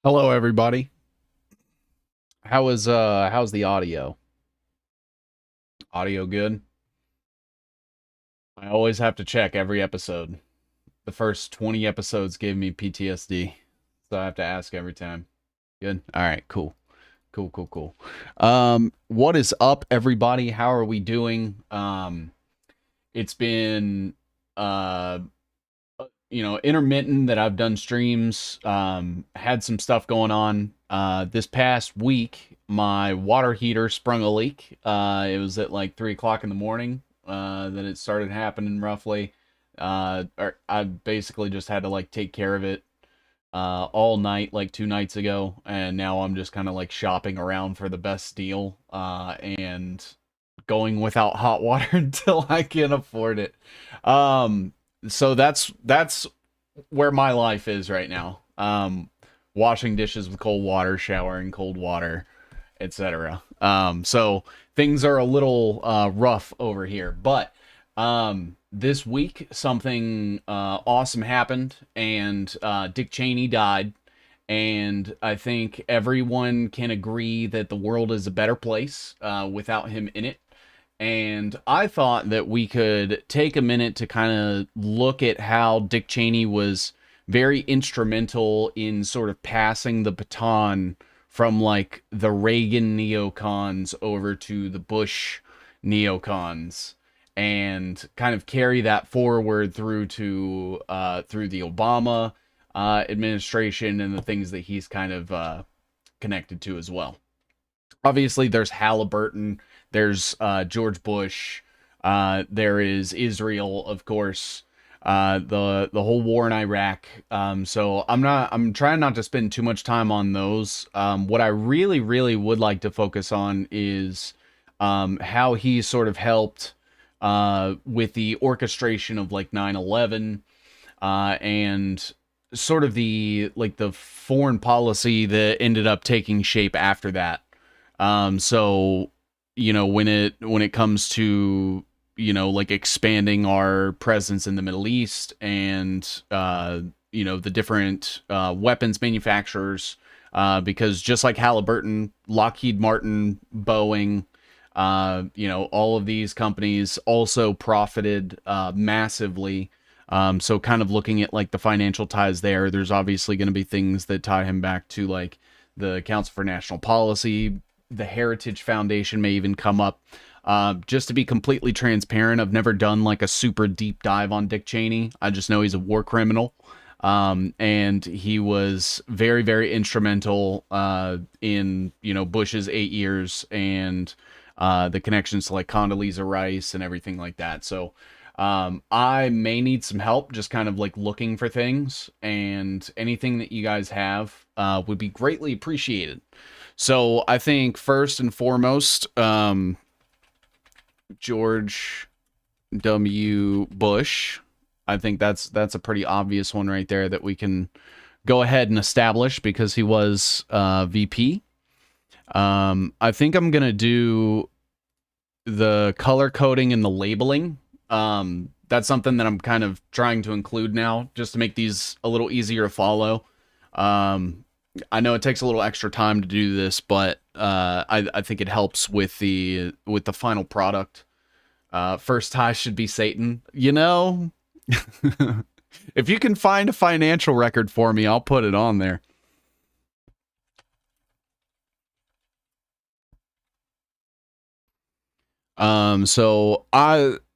Hello, everybody. How's the audio? Audio good? I always have to check every episode. The first 20 episodes gave me PTSD, so I have to ask every time. Good. All right. Cool. Cool. Cool. Cool. What is up, everybody? How are we doing? It's been intermittent that I've done streams. Had some stuff going on. This past week, my water heater sprung a leak. It was at like 3 o'clock in the morning that it started happening roughly. I basically just had to like take care of it all night, like 2 nights ago, and now I'm just kind of like shopping around for the best deal and going without hot water until I can afford it. So that's where my life is right now. Washing dishes with cold water, showering cold water, etc. So things are a little rough over here, but this week something awesome happened, and Dick Cheney died, and I think everyone can agree that the world is a better place without him in it. And I thought that we could take a minute to kind of look at how Dick Cheney was very instrumental in sort of passing the baton from like the Reagan neocons over to the Bush neocons, and kind of carry that forward through the Obama administration and the things that he's kind of connected to as well. Obviously, there's Halliburton, there's George Bush, there is Israel, of course. the whole war in Iraq. So I'm trying not to spend too much time on those. What I really would like to focus on is how he sort of helped with the orchestration of like 9/11 and sort of the foreign policy that ended up taking shape after that. So when it comes to like expanding our presence in the Middle East and the different weapons manufacturers, because just like Halliburton, Lockheed Martin, Boeing, all of these companies also profited massively. So kind of looking at like the financial ties there, there's obviously going to be things that tie him back to like the Council for National Policy. The Heritage Foundation may even come up. Just to be completely transparent, I've never done like a super deep dive on Dick Cheney. I just know he's a war criminal. And he was very instrumental in Bush's 8 years and the connections to like Condoleezza Rice and everything like that. So I may need some help just kind of like looking for things, and anything that you guys have would be greatly appreciated. So I think first and foremost, George W. Bush. I think that's a pretty obvious one right there that we can go ahead and establish because he was VP. I think I'm gonna do the color coding and the labeling. That's something that I'm kind of trying to include now, just to make these a little easier to follow. I know it takes a little extra time to do this, but I think it helps with the final product. First tie should be Satan. If you can find a financial record for me, I'll put it on there. So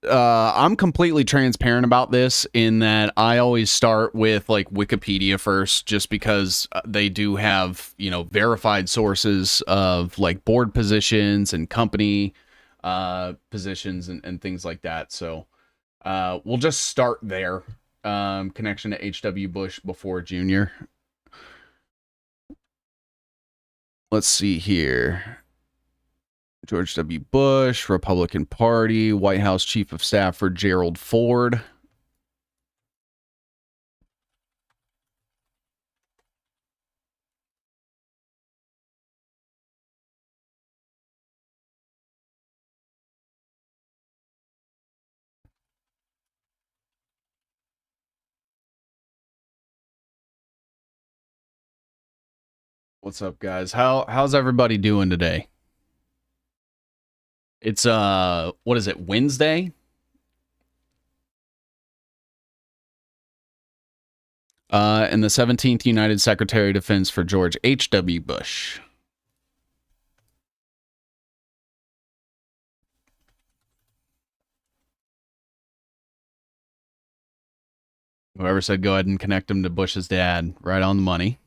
I'm completely transparent about this in that I always start with like Wikipedia first, just because they do have, verified sources of like board positions and company positions and things like that. So we'll just start there. Connection to H.W. Bush before Jr. Let's see here. George W. Bush, Republican Party, White House Chief of Staff for Gerald Ford. What's up, guys? How's everybody doing today? It's what is it, Wednesday? And the 17th United Secretary of Defense for George H.W. Bush. Whoever said go ahead and connect him to Bush's dad, right on the money.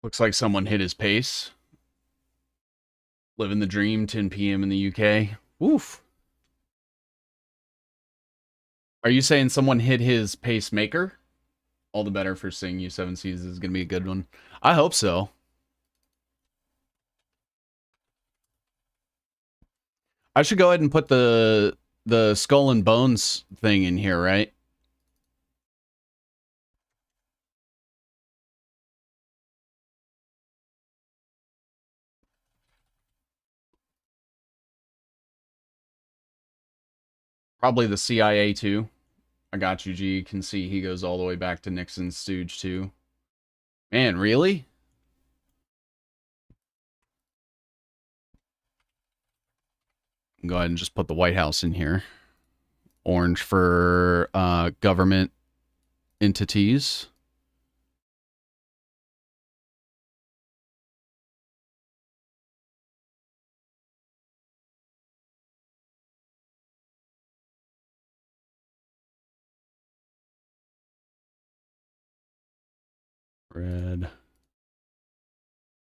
Looks like someone hit his pace. Living the dream, 10 p.m. in the UK. Woof. Are you saying someone hit his pacemaker? All the better for seeing you. 7 Seasons is going to be a good one. I hope so. I should go ahead and put the skull and bones thing in here, right? Probably the CIA too. I got you, G. You can see he goes all the way back to Nixon's stooge too. Man, really? Go ahead and just put the White House in here. Orange for government entities. Red.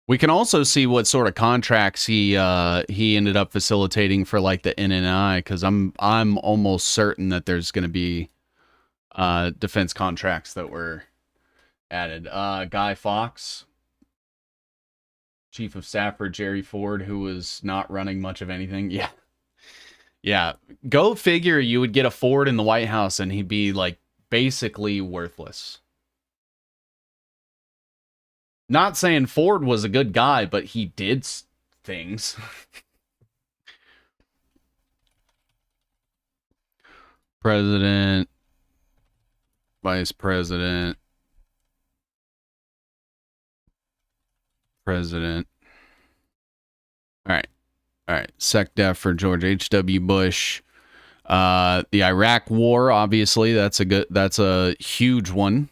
We can also see what sort of contracts he ended up facilitating for like the NNI, because I'm almost certain that there's going to be defense contracts that were added. Guy Fawkes, Chief of Staff for Jerry Ford, who was not running much of anything. Yeah. Yeah. Go figure, you would get a Ford in the White House and he'd be like basically worthless. Not saying Ford was a good guy, but he did things. President, Vice President, President. All right. SecDef for George H.W. Bush. The Iraq War, obviously, that's a huge one.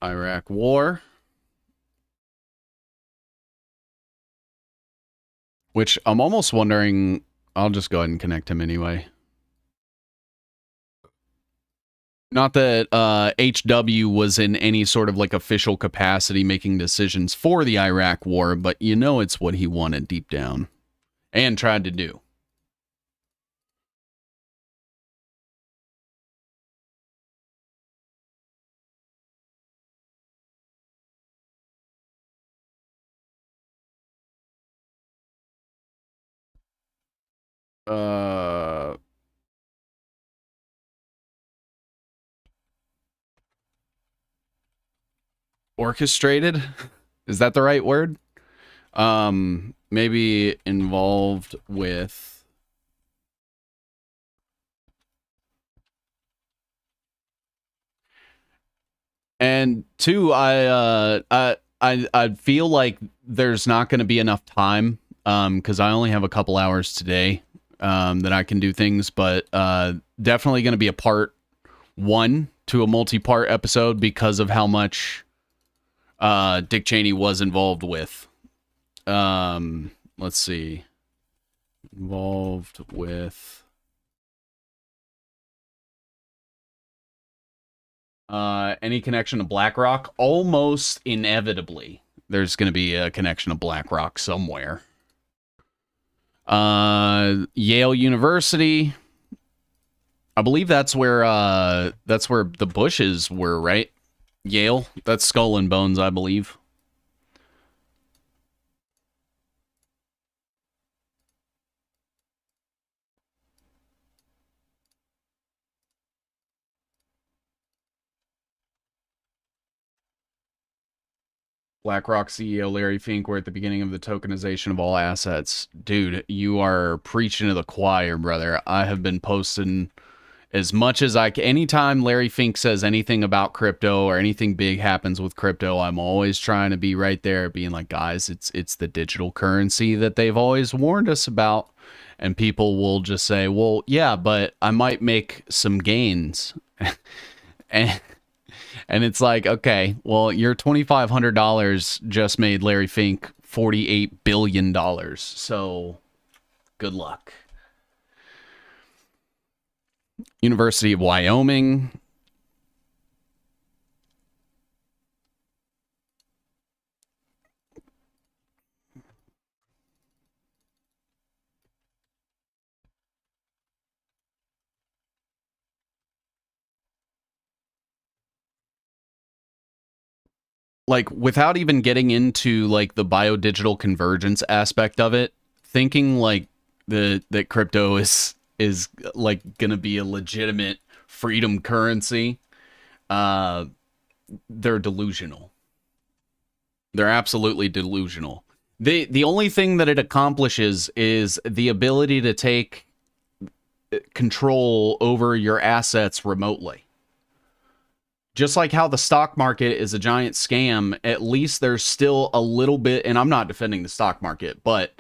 Iraq War. Which I'm almost wondering, I'll just go ahead and connect him anyway. Not that HW was in any sort of like official capacity making decisions for the Iraq War, but you know it's what he wanted deep down and tried to do. Orchestrated? Is that the right word? Maybe involved with and two, I feel like there's not going to be enough time because I only have a couple hours today that I can do things, but definitely going to be a part one to a multi-part episode because of how much Dick Cheney was involved with. Let's see. Involved with any connection to BlackRock? Almost inevitably, there's going to be a connection to BlackRock somewhere. Yale University. I believe that's where the Bushes were, right? Yale. That's Skull and Bones, I believe. BlackRock CEO Larry Fink were at the beginning of the tokenization of all assets. Dude, you are preaching to the choir, brother. I have been posting as much as I can. Anytime Larry Fink says anything about crypto or anything big happens with crypto, I'm always trying to be right there being like, guys, it's the digital currency that they've always warned us about. And people will just say, well, yeah, but I might make some gains. And it's like, okay, well, your $2,500 just made Larry Fink $48 billion. So good luck. University of Wyoming. Like, without even getting into like the biodigital convergence aspect of it, thinking like that crypto is like gonna be a legitimate freedom currency, they're delusional. They're absolutely delusional. The only thing that it accomplishes is the ability to take control over your assets remotely. Just like how the stock market is a giant scam, at least there's still a little bit, and I'm not defending the stock market, but,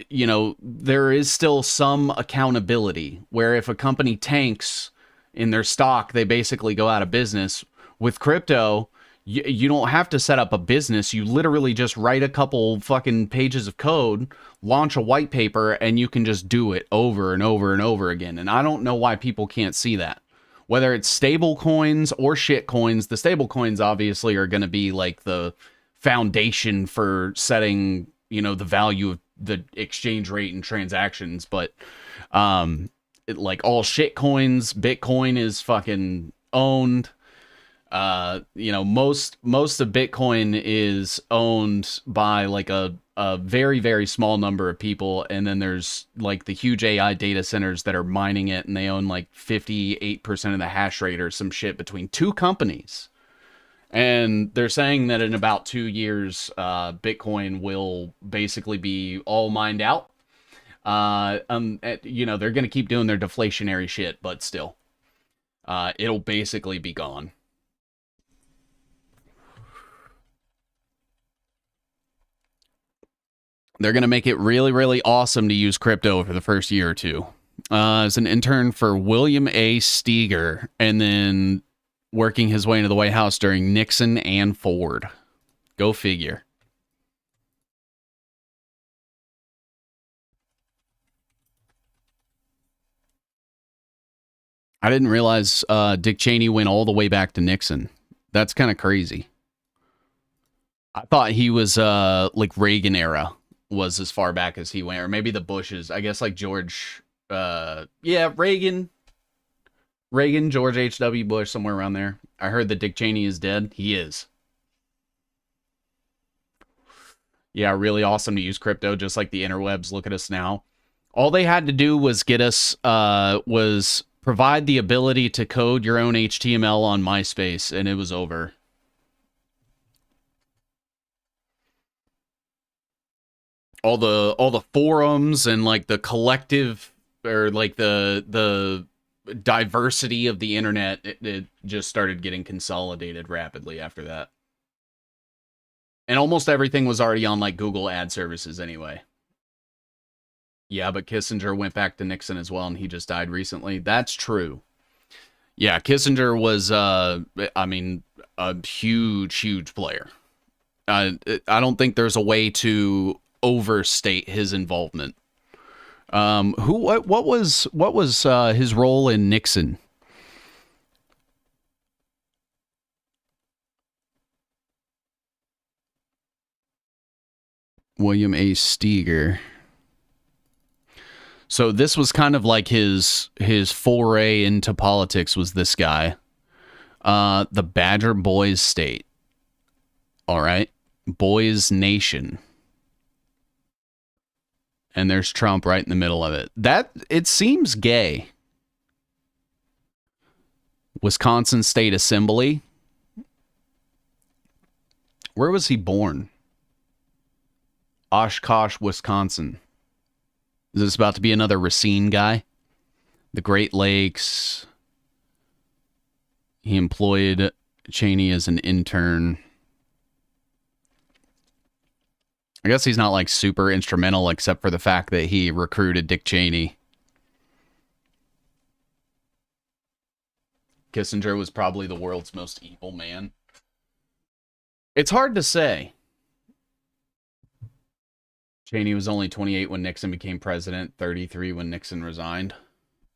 you know, there is still some accountability where if a company tanks in their stock, they basically go out of business. With crypto, you don't have to set up a business. You literally just write a couple fucking pages of code, launch a white paper, and you can just do it over and over and over again. And I don't know why people can't see that. whether it's stable coins or shit coins. The stable coins obviously are going to be like the foundation for setting, the value of the exchange rate and transactions. But like all shit coins, Bitcoin is fucking owned. Most of Bitcoin is owned by like a very, very small number of people, and then there's like the huge AI data centers that are mining it, and they own like 58% of the hash rate or some shit between two companies. And they're saying that in about 2 years, Bitcoin will basically be all mined out. They're going to keep doing their deflationary shit, but still, it'll basically be gone. They're going to make it really, really awesome to use crypto for the first year or two. As an intern for William A. Steger, and then working his way into the White House during Nixon and Ford. Go figure. I didn't realize Dick Cheney went all the way back to Nixon. That's kind of crazy. I thought he was like Reagan era was as far back as he went, or maybe the Bushes. I guess like George, Reagan, George H.W. Bush, somewhere around there. I heard that Dick Cheney is dead. He is. Yeah, really awesome to use crypto, just like the interwebs. Look at us now. All they had to do was get us, was provide the ability to code your own HTML on MySpace, and it was over. All the forums and like the collective, or like the diversity of the internet, it just started getting consolidated rapidly after that. And almost everything was already on like Google ad services anyway. Yeah, but Kissinger went back to Nixon as well, and he just died recently. That's true. Yeah, Kissinger was, a huge player. I don't think there's a way to overstate his involvement. What was his role in Nixon? William A. Steger. So this was kind of like his foray into politics, was this guy. The Badger Boys State. All right. Boys Nation. And there's Trump right in the middle of it. It seems gay. Wisconsin State Assembly. Where was he born? Oshkosh, Wisconsin. Is this about to be another Racine guy? The Great Lakes. He employed Cheney as an intern. I guess he's not like super instrumental, except for the fact that he recruited Dick Cheney. Kissinger was probably the world's most evil man. It's hard to say. Cheney was only 28 when Nixon became president, 33 when Nixon resigned. I'm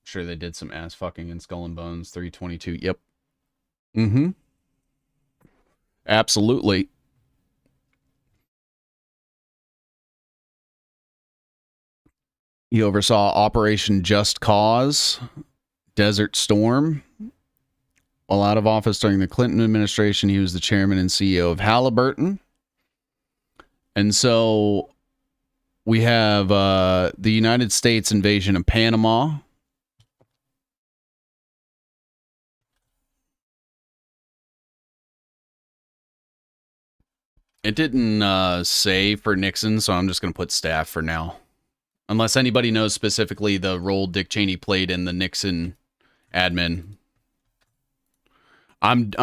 sure they did some ass fucking in Skull and Bones. 322. Yep. Mm-hmm. Absolutely. He oversaw Operation Just Cause, Desert Storm. While out of office during the Clinton administration, he was the chairman and CEO of Halliburton. And so we have the United States invasion of Panama. It didn't say for Nixon, so I'm just going to put staff for now. Unless anybody knows specifically the role Dick Cheney played in the Nixon admin. I'm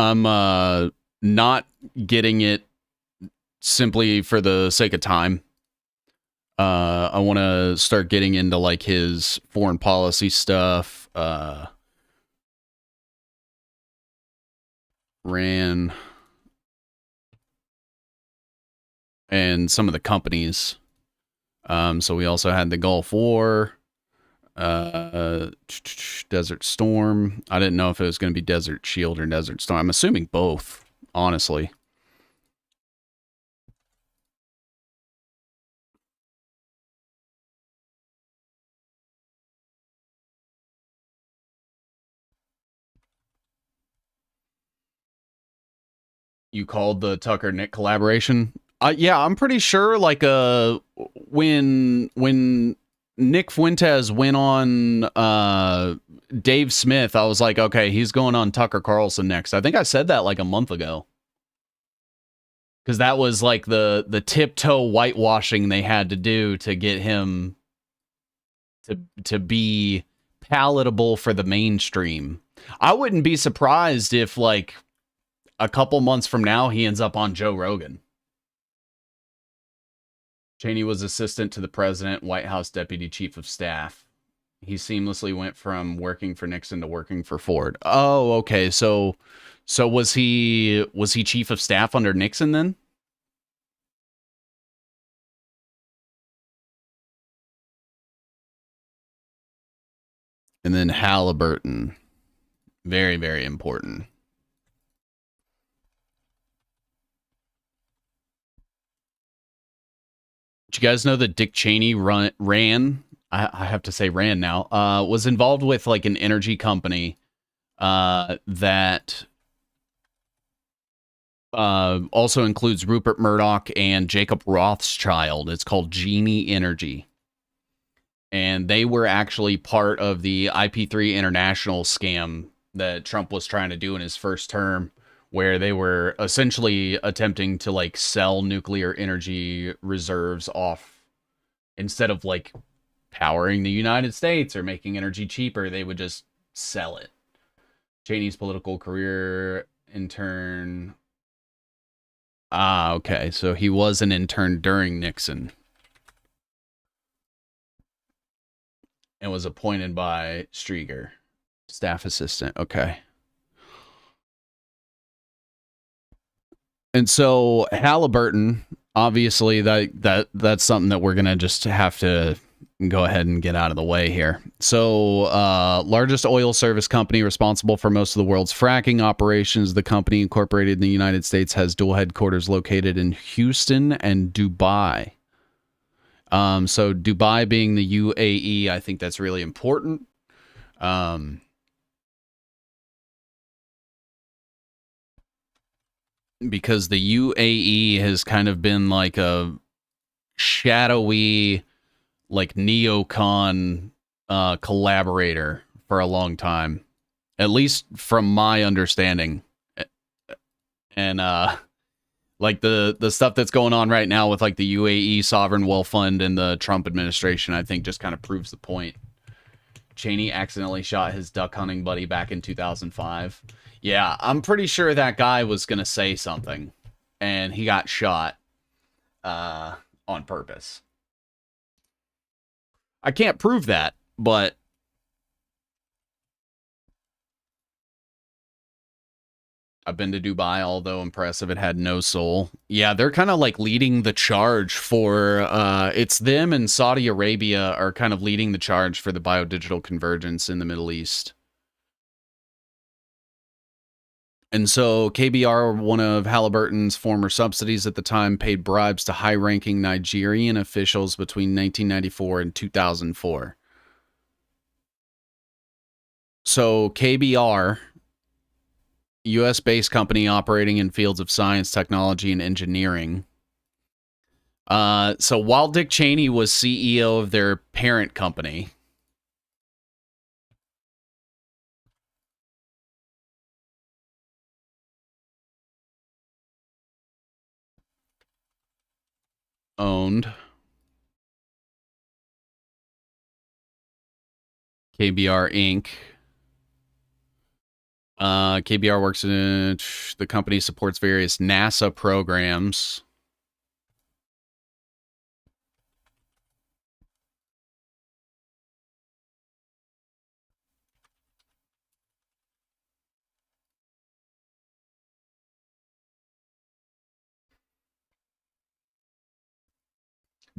not getting it simply for the sake of time. I want to start getting into like his foreign policy stuff. Ran and some of the companies. So we also had the Gulf War. Desert Storm. I didn't know if it was going to be Desert Shield or Desert Storm. I'm assuming both, honestly. You called the Tucker Nick collaboration? Yeah, I'm pretty sure. Like, when Nick Fuentes went on Dave Smith, I was like, okay, he's going on Tucker Carlson next. I think I said that like a month ago, because that was like the tiptoe whitewashing they had to do to get him to be palatable for the mainstream. I wouldn't be surprised if like a couple months from now he ends up on Joe Rogan. Cheney was assistant to the president, White House deputy chief of staff. He seamlessly went from working for Nixon to working for Ford. Oh, okay. So was he chief of staff under Nixon then? And then Halliburton. Very, very important. Did you guys know that Dick Cheney ran? I have to say ran now. Was involved with like an energy company that also includes Rupert Murdoch and Jacob Rothschild. It's called Genie Energy. And they were actually part of the IP3 International scam that Trump was trying to do in his first term, where they were essentially attempting to like sell nuclear energy reserves off. Instead of like powering the United States or making energy cheaper, they would just sell it. Cheney's political career intern. Ah, okay. So he was an intern during Nixon and was appointed by Strieger, staff assistant. Okay. And so Halliburton, obviously that's something that we're gonna just have to go ahead and get out of the way here. So, largest oil service company responsible for most of the world's fracking operations. The company, incorporated in the United States, has dual headquarters located in Houston and Dubai. So Dubai being the UAE, I think that's really important. Because the UAE has kind of been like a shadowy, like neocon collaborator for a long time, at least from my understanding. And like the stuff that's going on right now with like the UAE sovereign wealth fund and the Trump administration, I think just kind of proves the point. Cheney accidentally shot his duck hunting buddy back in 2005. Yeah, I'm pretty sure that guy was going to say something and he got shot on purpose. I can't prove that, but I've been to Dubai, although impressive, it had no soul. Yeah, they're kind of like leading the charge for it's them and Saudi Arabia are kind of leading the charge for the biodigital convergence in the Middle East. And so KBR, one of Halliburton's former subsidies at the time, paid bribes to high-ranking Nigerian officials between 1994 and 2004. So KBR, U.S.-based company operating in fields of science, technology, and engineering. So while Dick Cheney was CEO of their parent company, owned KBR Inc. KBR works in the company supports various NASA programs.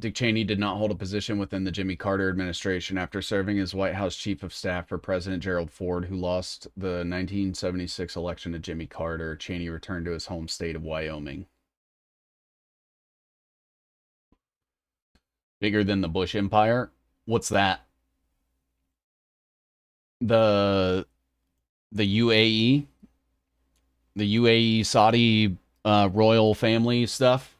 Dick Cheney did not hold a position within the Jimmy Carter administration after serving as White House Chief of Staff for President Gerald Ford, who lost the 1976 election to Jimmy Carter. Cheney returned to his home state of Wyoming. Bigger than the Bush Empire? What's that? The UAE? The UAE Saudi royal family stuff?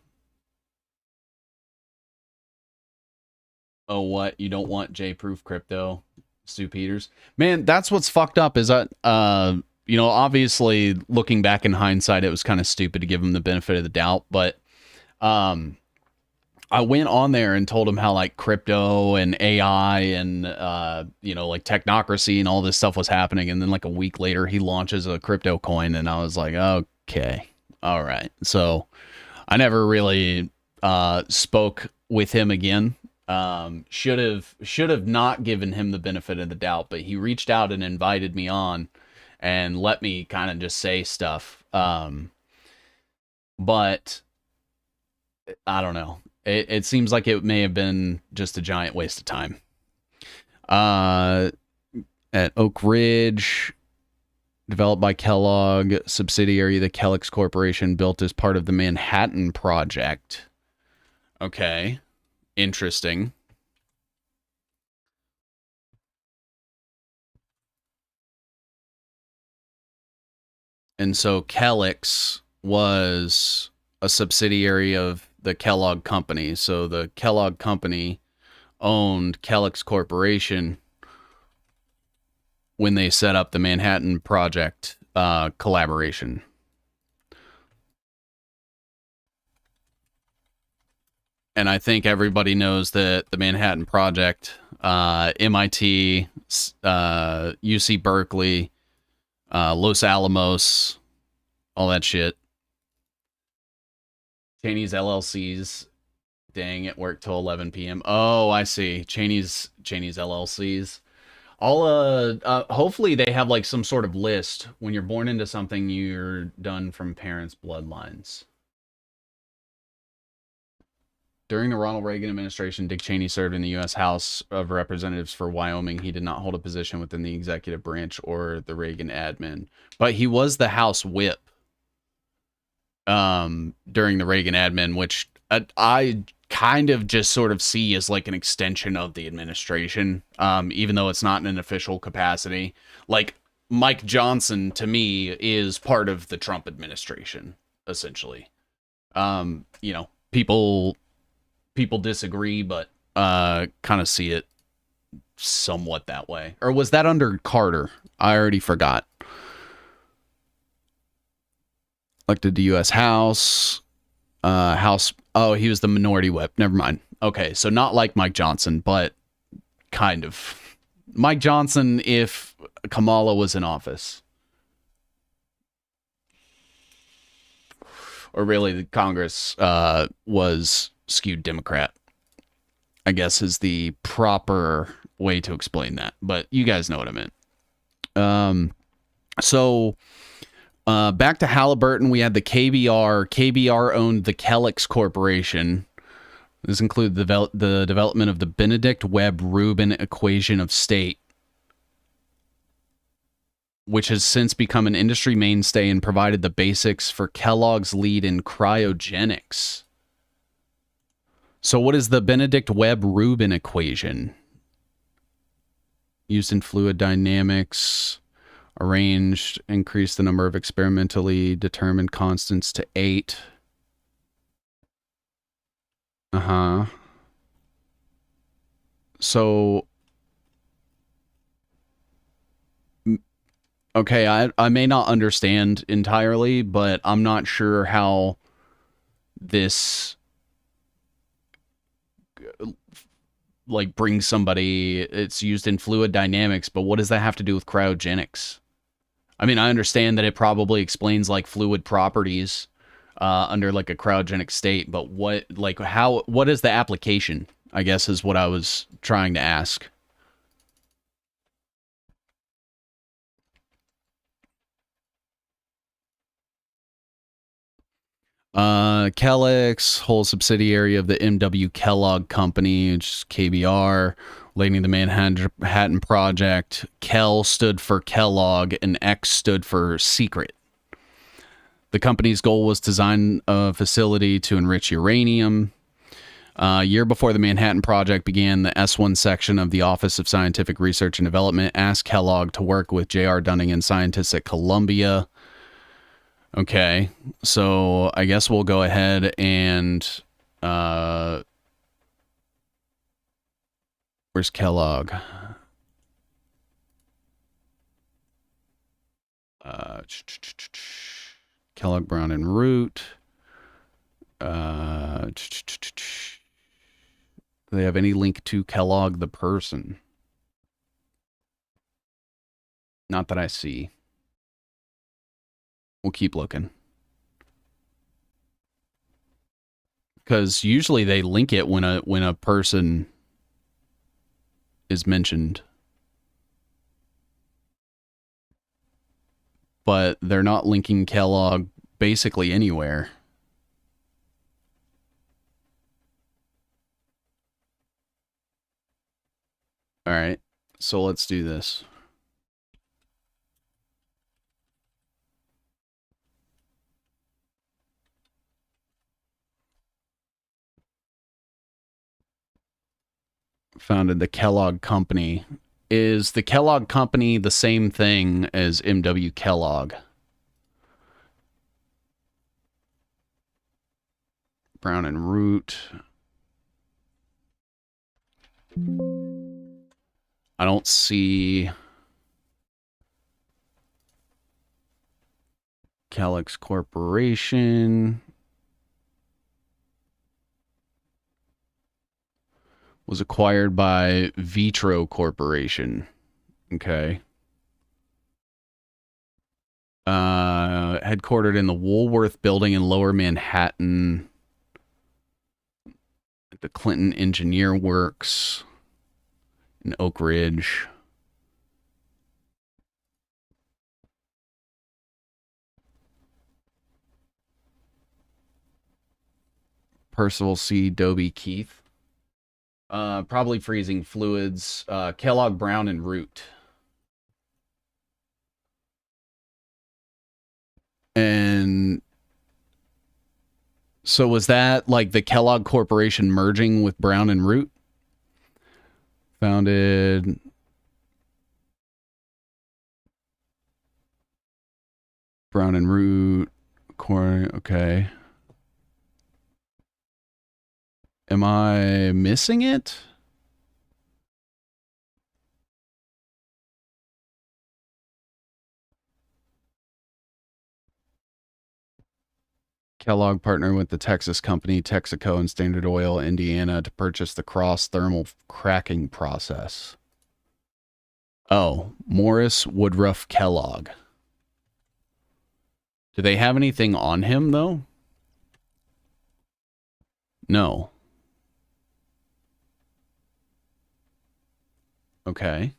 Oh, what? You don't want J-proof crypto, Stu Peters? Man, that's what's fucked up is that, obviously looking back in hindsight, it was kind of stupid to give him the benefit of the doubt, but I went on there and told him how like crypto and AI and, like technocracy and all this stuff was happening. And then like a week later, he launches a crypto coin and I was like, okay, all right. So I never really spoke with him again. Should have not given him the benefit of the doubt, but he reached out and invited me on and let me kind of just say stuff. But I don't know. It seems like it may have been just a giant waste of time. At Oak Ridge, developed by Kellogg, subsidiary of the Kellogg's Corporation, built as part of the Manhattan Project. Okay. Interesting. And so Kellogg's was a subsidiary of the Kellogg Company. So the Kellogg Company owned Kellogg's Corporation when they set up the Manhattan Project collaboration. And I think everybody knows that the Manhattan Project, MIT, UC Berkeley, Los Alamos, all that shit. Cheney's LLCs. Dang, it worked till 11 p.m. Oh, I see. Cheney's LLCs. Hopefully they have like some sort of list. When you're born into something, you're done from parents' bloodlines. During the Ronald Reagan administration, Dick Cheney served in the U.S. House of Representatives for Wyoming. He did not hold a position within the executive branch or the Reagan admin, but he was the House whip during the Reagan admin, which I kind of just sort of see as like an extension of the administration, even though it's not in an official capacity. Like Mike Johnson, to me, is part of the Trump administration, essentially. People disagree, but kind of see it somewhat that way. Or was that under Carter? I already forgot. Elected to U.S. House. Oh, he was the minority whip. Never mind. Okay, so not like Mike Johnson, but kind of. Mike Johnson if Kamala was in office. Or really, the Congress was skewed Democrat, I guess is the proper way to explain that. But you guys know what I meant. So back to Halliburton, we had the KBR. KBR owned the Kellogg's Corporation. This included the development of the Benedict Webb-Rubin equation of state, which has since become an industry mainstay and provided the basics for Kellogg's lead in cryogenics. So what is the Benedict Webb-Rubin equation? Used in fluid dynamics, arranged, increased the number of experimentally determined constants to 8. So, okay, I may not understand entirely, but I'm not sure how this like brings somebody. It's used in fluid dynamics, but what does that have to do with cryogenics? I mean, I understand that it probably explains like fluid properties under like a cryogenic state, but what is the application, I guess, is what I was trying to ask. Kellex, whole subsidiary of the M.W. Kellogg Company, which is KBR, relating to the Manhattan Project. Kell stood for Kellogg, and X stood for secret. The company's goal was to design a facility to enrich uranium. A year before the Manhattan Project began, the S1 section of the Office of Scientific Research and Development asked Kellogg to work with J.R. Dunning and scientists at Columbia. Okay, so I guess we'll go ahead and where's Kellogg? Kellogg, Brown, and Root. Do they have any link to Kellogg the person? Not that I see. We'll keep looking. Because usually they link it when a person is mentioned. But they're not linking Kellogg basically anywhere. All right, so let's do this. Founded the Kellogg Company. Is the Kellogg Company the same thing as M.W. Kellogg? Brown and Root. I don't see Kellex Corporation. Was acquired by Vitro Corporation. Okay. Headquartered in the Woolworth Building in Lower Manhattan. The Clinton Engineer Works in Oak Ridge. Percival C. Dobie Keith. Probably freezing fluids. Kellogg, Brown, and Root. And so was that like the Kellogg Corporation merging with Brown and Root? Founded Brown and Root. Okay. Am I missing it? Kellogg partnered with the Texas company Texaco and Standard Oil, Indiana, to purchase the cross thermal cracking process. Oh, Morris Woodruff Kellogg. Do they have anything on him, though? No. Okay.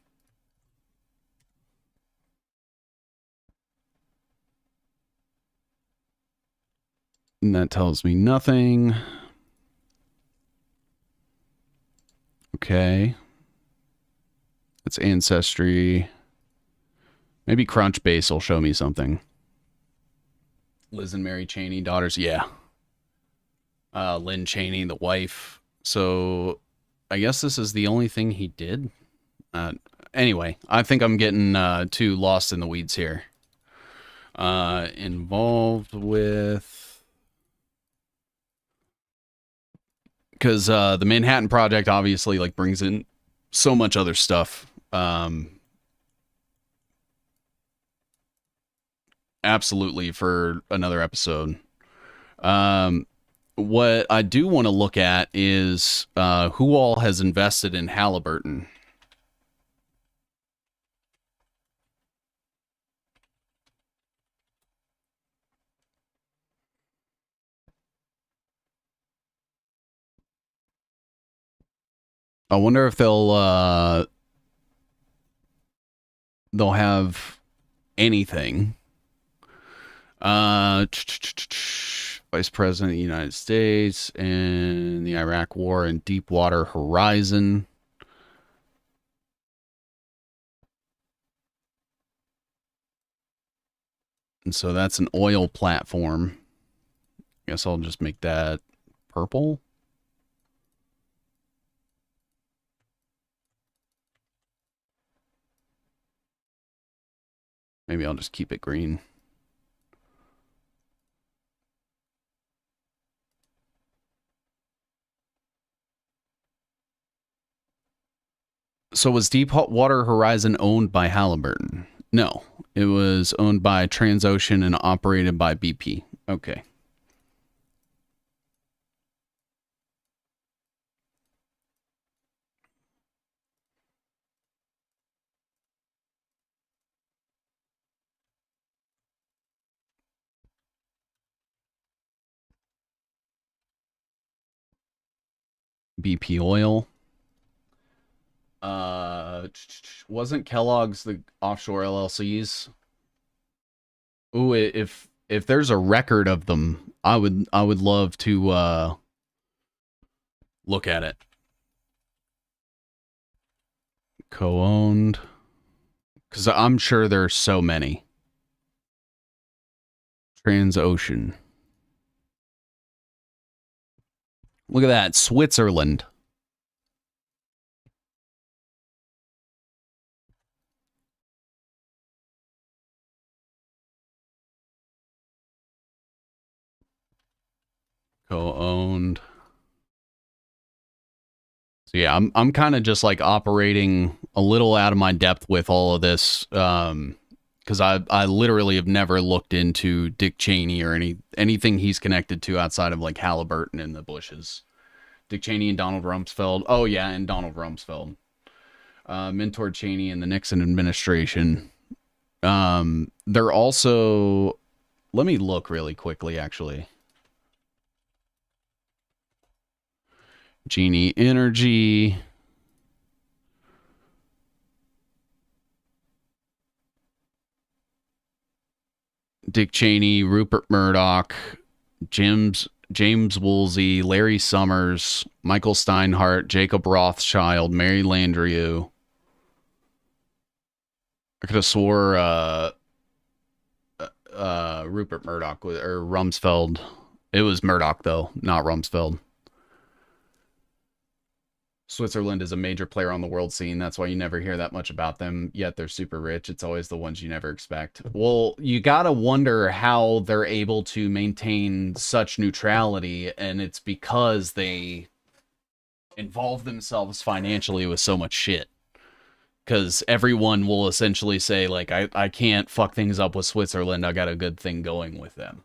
And that tells me nothing. Okay. It's Ancestry. Maybe Crunchbase will show me something. Liz and Mary Cheney, daughters. Yeah. Lynn Cheney, the wife. So I guess this is the only thing he did. Anyway, I think I'm getting too lost in the weeds here. Involved with... Because the Manhattan Project obviously like brings in so much other stuff. Absolutely for another episode. What I do want to look at is who all has invested in Halliburton. I wonder if they'll have anything. Vice President of the United States and the Iraq War and Deepwater Horizon. And so that's an oil platform. I guess I'll just make that purple. Maybe I'll just keep it green. So was Deepwater Horizon owned by Halliburton? No, it was owned by Transocean and operated by BP. Okay. BP Oil. Wasn't Kellogg's the offshore LLCs? Ooh, if there's a record of them, I would love to look at it. Co-owned, because I'm sure there's so many. Transocean. Look at that, Switzerland. Co-owned. So yeah, I'm kind of just like operating a little out of my depth with all of this, because I literally have never looked into Dick Cheney or anything he's connected to outside of like Halliburton and the Bushes. Dick Cheney and Donald Rumsfeld. Oh yeah, and Donald Rumsfeld. Mentored Cheney in the Nixon administration. They're also. Let me look really quickly, actually. Genie Energy. Dick Cheney, Rupert Murdoch, James Woolsey, Larry Summers, Michael Steinhardt, Jacob Rothschild, Mary Landrieu. I could have swore Rupert Murdoch or Rumsfeld. It was Murdoch, though, not Rumsfeld. Switzerland is a major player on the world scene. That's why you never hear that much about them, yet they're super rich. It's always the ones you never expect. Well, you gotta wonder how they're able to maintain such neutrality, and it's because they involve themselves financially with so much shit. Because everyone will essentially say, like, I can't fuck things up with Switzerland. I got a good thing going with them.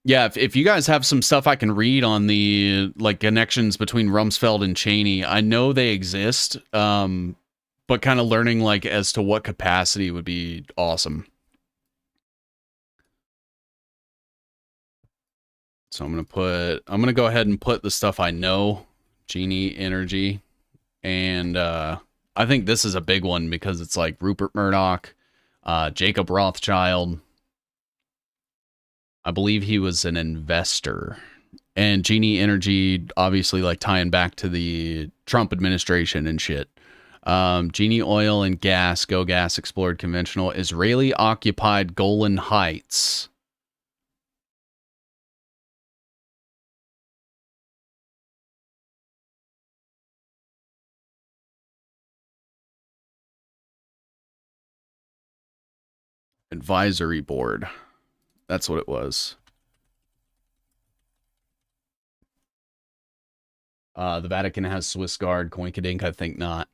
Yeah, if you guys have some stuff I can read on the like connections between Rumsfeld and Cheney, I know they exist. But kind of learning like as to what capacity would be awesome. So I'm gonna go ahead and put the stuff I know, Genie Energy, and I think this is a big one because it's like Rupert Murdoch, Jacob Rothschild. I believe he was an investor. And Genie Energy, obviously, like tying back to the Trump administration and shit. Genie Oil and Gas, Go Gas explored conventional Israeli occupied Golan Heights. Advisory board. That's what it was. The Vatican has Swiss Guard, Coinkydink, I think not.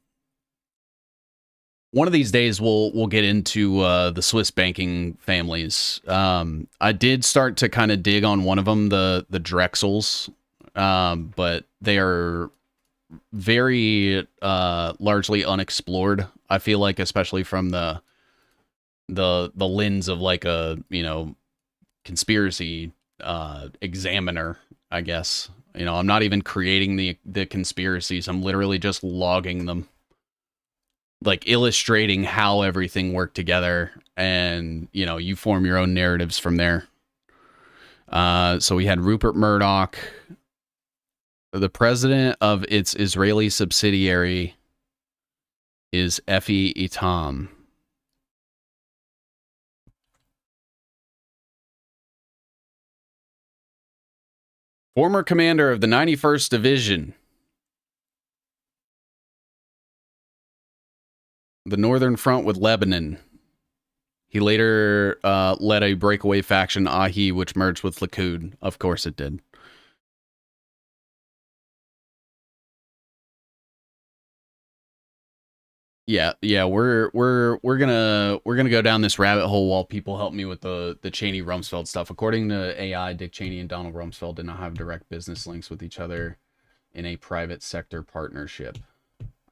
One of these days we'll get into the Swiss banking families. I did start to kind of dig on one of them, the Drexels, but they are very largely unexplored. I feel like, especially from the lens of like a conspiracy examiner, I guess. I'm not even creating the conspiracies. I'm literally just logging them, like illustrating how everything worked together, and you form your own narratives from there. So we had Rupert Murdoch, the president of its Israeli subsidiary is Effie Itam. Former commander of the 91st Division, the Northern Front with Lebanon. He later led a breakaway faction, Ahi, which merged with Likud. Of course it did. Yeah, we're gonna go down this rabbit hole while people help me with the Cheney Rumsfeld stuff. According to AI, Dick Cheney and Donald Rumsfeld did not have direct business links with each other in a private sector partnership.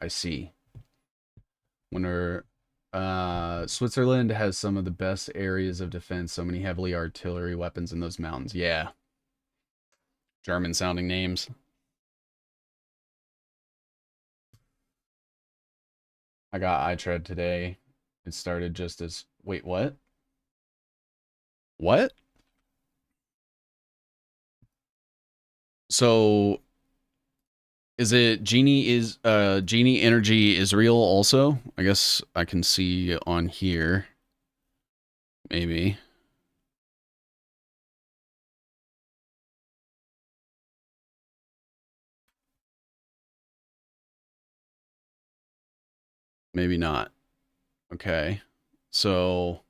I see. Switzerland has some of the best areas of defense, so many heavily artillery weapons in those mountains. Yeah. German sounding names. I got iTread today. It started just as wait, what? What? So is it Genie Energy Israel also? I guess I can see on here. Maybe. Maybe not. Okay. So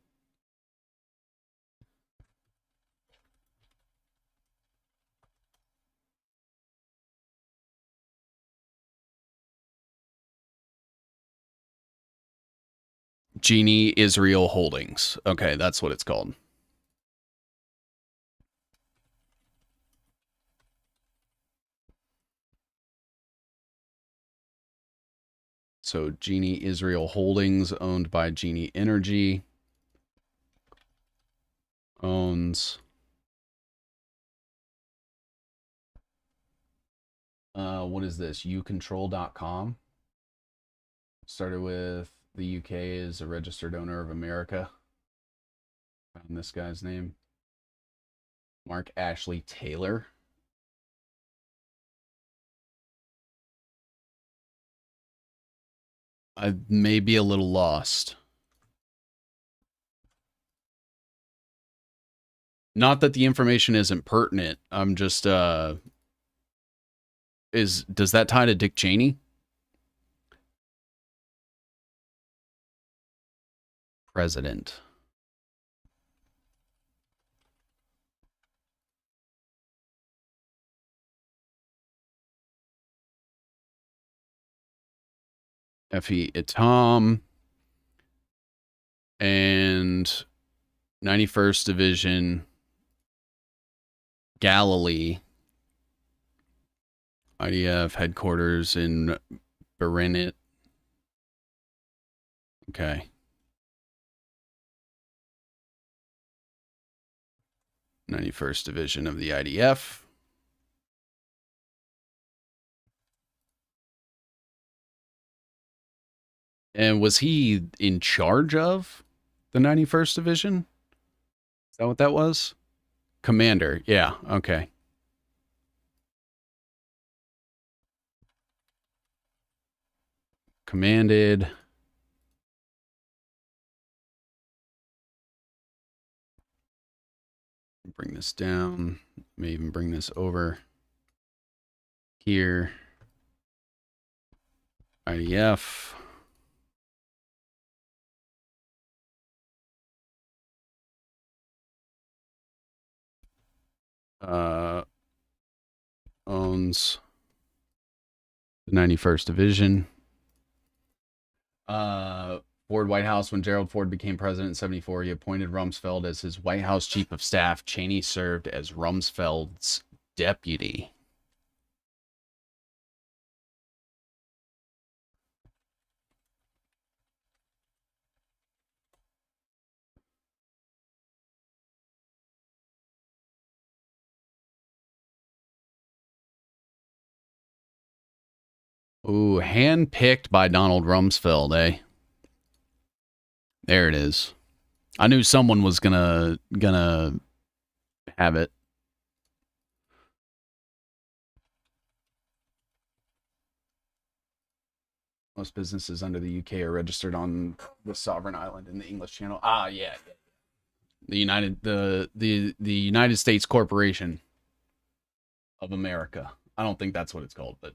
Genie Israel Holdings. Okay, that's what it's called. So Genie Israel Holdings, owned by Genie Energy, owns what is this? ucontrol.com. Started with the UK is a registered owner of America. Found this guy's name. Mark Ashley Taylor. I may be a little lost. Not that the information isn't pertinent. I'm just does that tie to Dick Cheney? President. Effie Itam and 91st Division Galilee IDF headquarters in Berenit. Okay. 91st Division of the IDF. And was he in charge of the 91st Division? Is that what that was? Commander. Yeah, okay. Commanded. Bring this down. May even bring this over here. IDF. Owns the 91st Division. Ford White House, when Gerald Ford became president in 74, he appointed Rumsfeld as his White House chief of staff. Cheney served as Rumsfeld's deputy. Ooh, handpicked by Donald Rumsfeld, eh? There it is. I knew someone was gonna have it. Most businesses under the UK are registered on the sovereign island in the English Channel. Ah, yeah. The United States Corporation of America. I don't think that's what it's called, but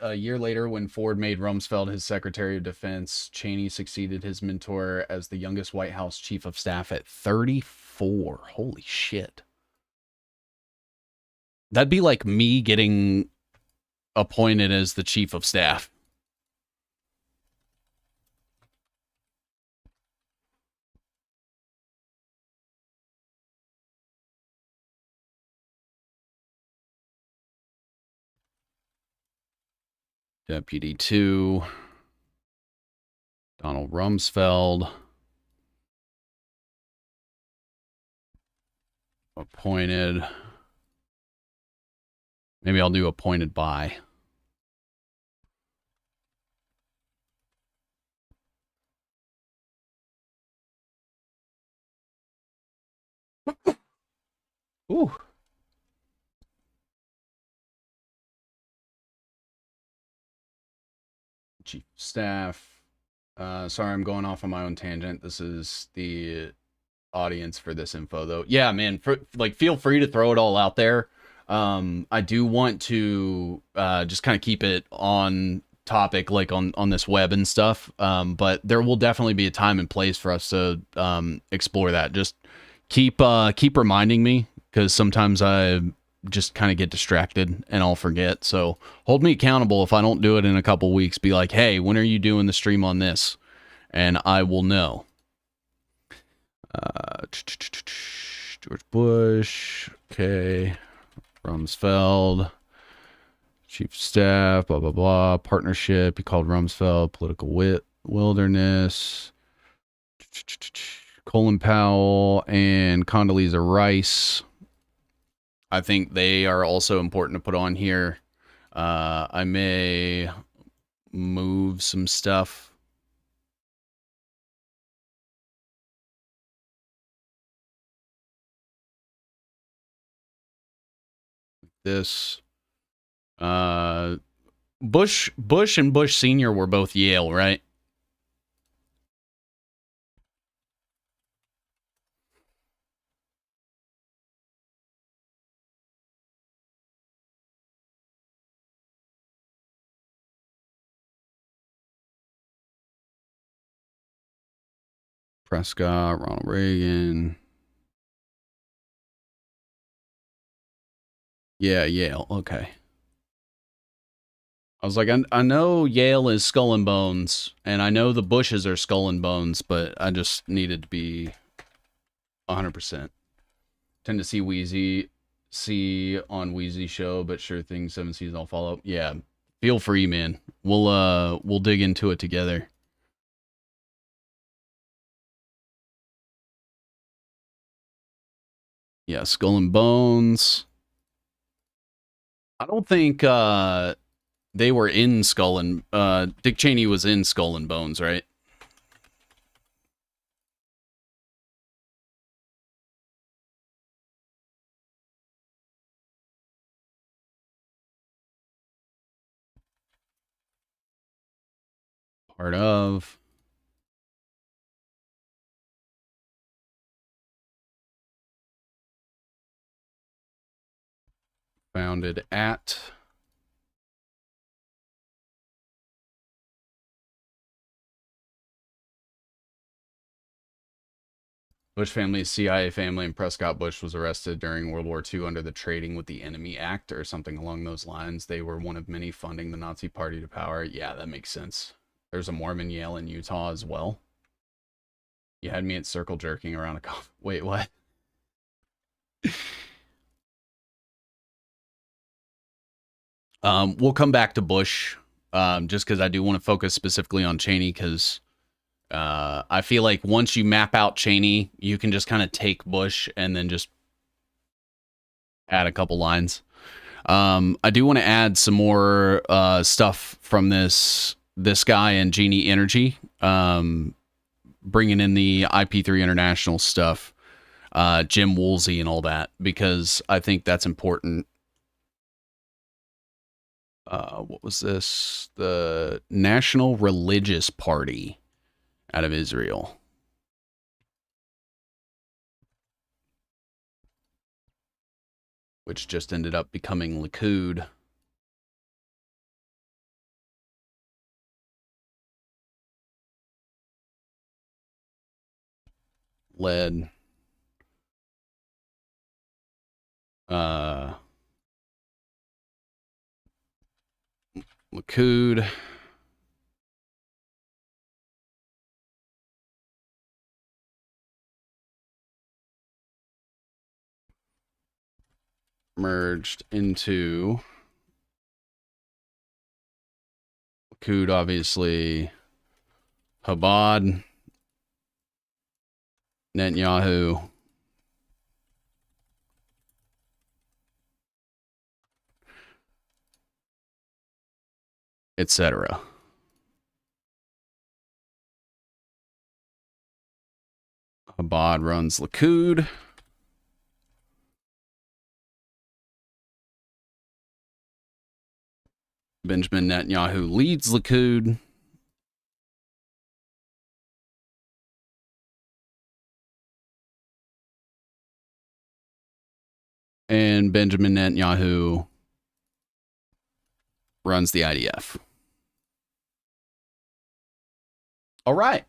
a year later, when Ford made Rumsfeld his Secretary of Defense, Cheney succeeded his mentor as the youngest White House Chief of Staff at 34. Holy shit. That'd be like me getting appointed as the Chief of Staff. Deputy 2. Donald Rumsfeld. Appointed. Maybe I'll do appointed by. Ooh. Chief of Staff. Sorry, I'm going off on my own tangent. This is the audience for this info, though. Yeah, man. Feel free to throw it all out there. I do want to just kind of keep it on topic, like on this web and stuff. But there will definitely be a time and place for us to explore that. Just keep reminding me, because sometimes I just kind of get distracted and I'll forget. So hold me accountable if I don't do it in a couple weeks. Be like, hey, when are you doing the stream on this? And I will know. George Bush. Okay. Rumsfeld. Chief of Staff. Blah, blah, blah. Partnership. He called Rumsfeld political wilderness. Colin Powell and Condoleezza Rice. I think they are also important to put on here. I may move some stuff. This. Bush and Bush Sr. were both Yale, right? Prescott, Ronald Reagan. Yeah, Yale. Okay. I was like, I know Yale is Skull and Bones, and I know the Bushes are Skull and Bones, but I just needed to be 100%. Tend to see on Wheezy show, but sure thing, 7 seasons I'll follow up. Yeah, feel free, man. We'll dig into it together. Yeah, Skull and Bones. I don't think they were in Skull and Dick Cheney was in Skull and Bones, right? Part of. Founded at. Bush family, CIA family, and Prescott Bush was arrested during World War II under the Trading with the Enemy Act or something along those lines. They were one of many funding the Nazi Party to power. Yeah, that makes sense. There's a Mormon Yale in Utah as well. You had me at circle jerking around a coffee. Wait, what? We'll come back to Bush, just because I do want to focus specifically on Cheney, because I feel like once you map out Cheney, you can just kind of take Bush and then just add a couple lines. I do want to add some more stuff from this guy and Genie Energy, bringing in the IP3 International stuff, Jim Woolsey and all that, because I think that's important. What was this? The National Religious Party out of Israel. Which just ended up becoming Likud. Led Likud. Merged into Likud, obviously. Chabad, Netanyahu, etc. Chabad runs Likud. Benjamin Netanyahu leads Likud. And Benjamin Netanyahu runs the IDF. All right.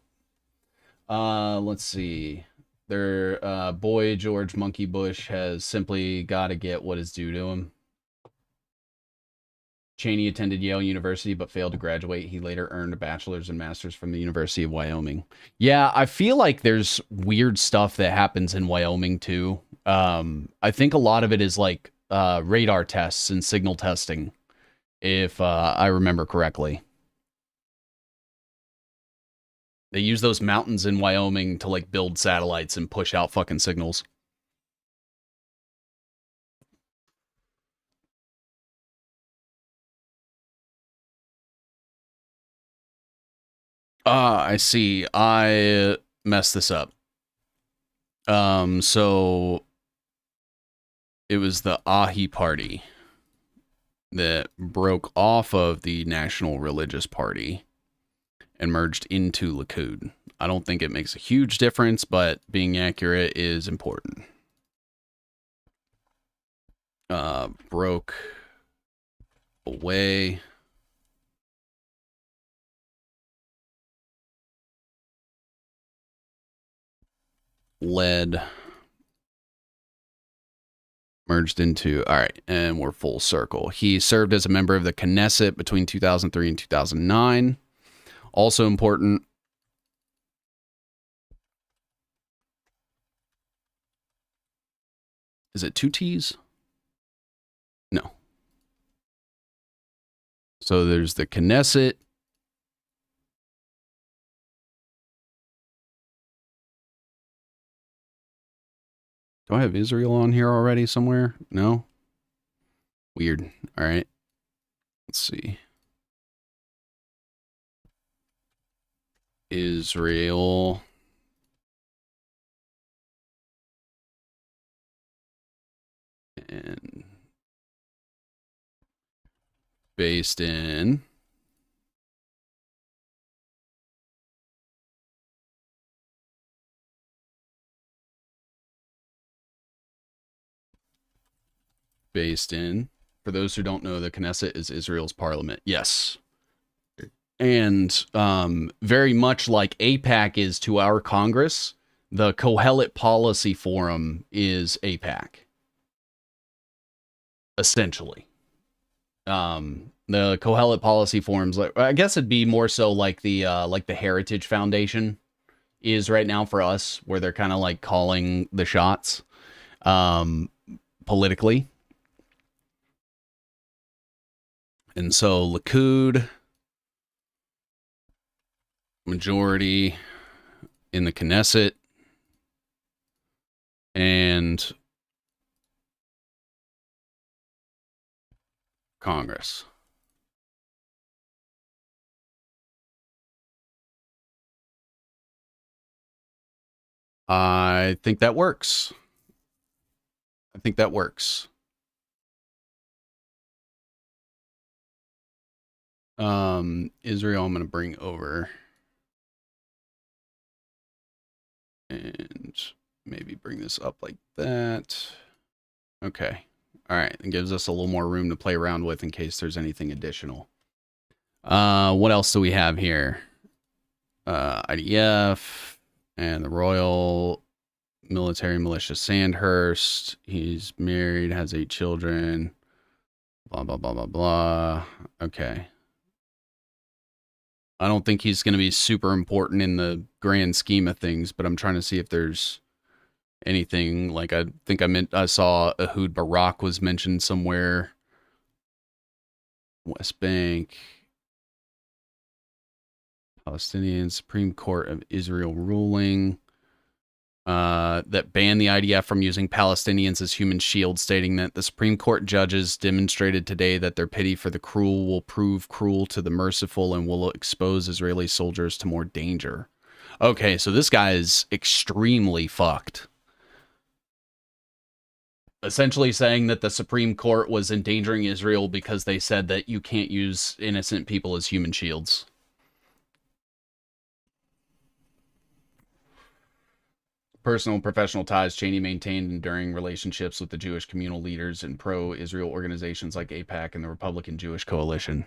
Let's see. Their boy George Monkey Bush has simply got to get what is due to him. Cheney attended Yale University but failed to graduate. He later earned a bachelor's and master's from the University of Wyoming. Yeah, I feel like there's weird stuff that happens in Wyoming too. I think a lot of it is like radar tests and signal testing, if I remember correctly. They use those mountains in Wyoming to like build satellites and push out fucking signals. I see. I messed this up. So it was the Ahi Party that broke off of the National Religious Party and merged into Likud. I don't think it makes a huge difference, but being accurate is important. Broke away. Led. Merged into, all right, and we're full circle. He served as a member of the Knesset between 2003 and 2009. Also important. Is it two T's? No. So there's the Knesset. Do I have Israel on here already somewhere? No? Weird. All right. Let's see. Israel. And based in for those who don't know, the Knesset is Israel's parliament. Yes. And very much like AIPAC is to our Congress, the Kohelet Policy Forum is AIPAC. Essentially. The Kohelet Policy Forums, like, I guess it'd be more so like the Heritage Foundation is right now for us, where they're kind of like calling the shots politically. And so Likud, majority in the Knesset, and Congress. I think that works. I think that works. Israel, I'm going to bring over. And maybe bring this up like that. Okay. All right. It gives us a little more room to play around with in case there's anything additional. What else do we have here? IDF and the Royal Military Militia Sandhurst. He's married, has 8 children. Blah, blah, blah, blah, blah. Okay. I don't think he's going to be super important in the grand scheme of things, but I'm trying to see if there's anything. Like, I think I saw Ehud Barak was mentioned somewhere. West Bank. Palestinian Supreme Court of Israel ruling that banned the IDF from using Palestinians as human shields, stating that the Supreme Court judges demonstrated today that their pity for the cruel will prove cruel to the merciful and will expose Israeli soldiers to more danger. Okay, so this guy is extremely fucked. Essentially saying that the Supreme Court was endangering Israel because they said that you can't use innocent people as human shields. Personal and professional ties Cheney maintained enduring relationships with the Jewish communal leaders and pro-Israel organizations like AIPAC and the Republican Jewish Coalition.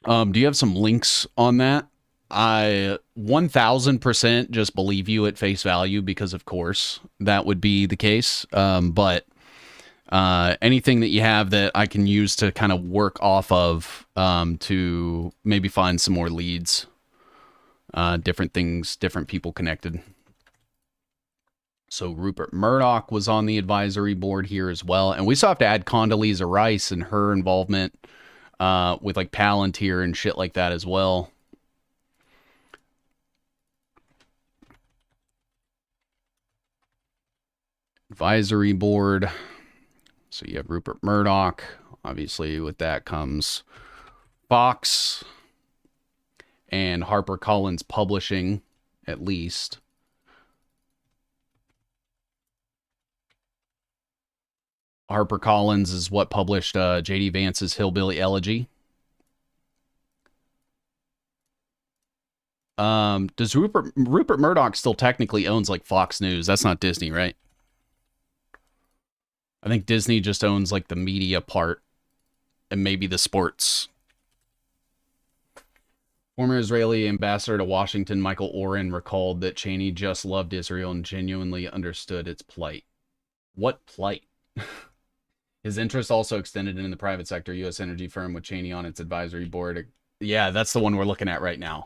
Do you have some links on that? I 1000% just believe you at face value because, of course, that would be the case. But anything that you have that I can use to kind of work off of to maybe find some more leads, different things, different people connected. So Rupert Murdoch was on the advisory board here as well. And we still have to add Condoleezza Rice and her involvement with like Palantir and shit like that as well. Advisory board. So you have Rupert Murdoch. Obviously with that comes Fox and HarperCollins Publishing, at least. HarperCollins is what published J.D. Vance's Hillbilly Elegy. Does Rupert Murdoch still technically owns like Fox News? That's not Disney, right? I think Disney just owns like the media part and maybe the sports. Former Israeli ambassador to Washington, Michael Oren, recalled that Cheney just loved Israel and genuinely understood its plight. What plight? His interest also extended in the private sector U.S. energy firm with Cheney on its advisory board. Yeah, that's the one we're looking at right now.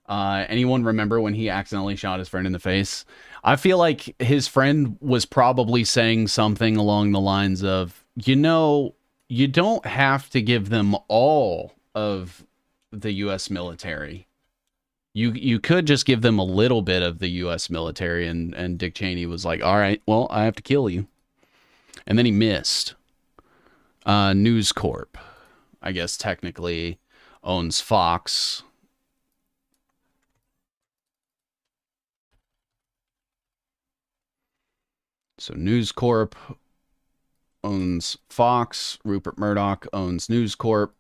Anyone remember when he accidentally shot his friend in the face? I feel like his friend was probably saying something along the lines of, you know, you don't have to give them all of the U.S. military. You could just give them a little bit of the U.S. military. And Dick Cheney was like, all right, well, I have to kill you. And then he missed. News Corp, I guess technically owns Fox. So News Corp owns Fox. Rupert Murdoch owns News Corp.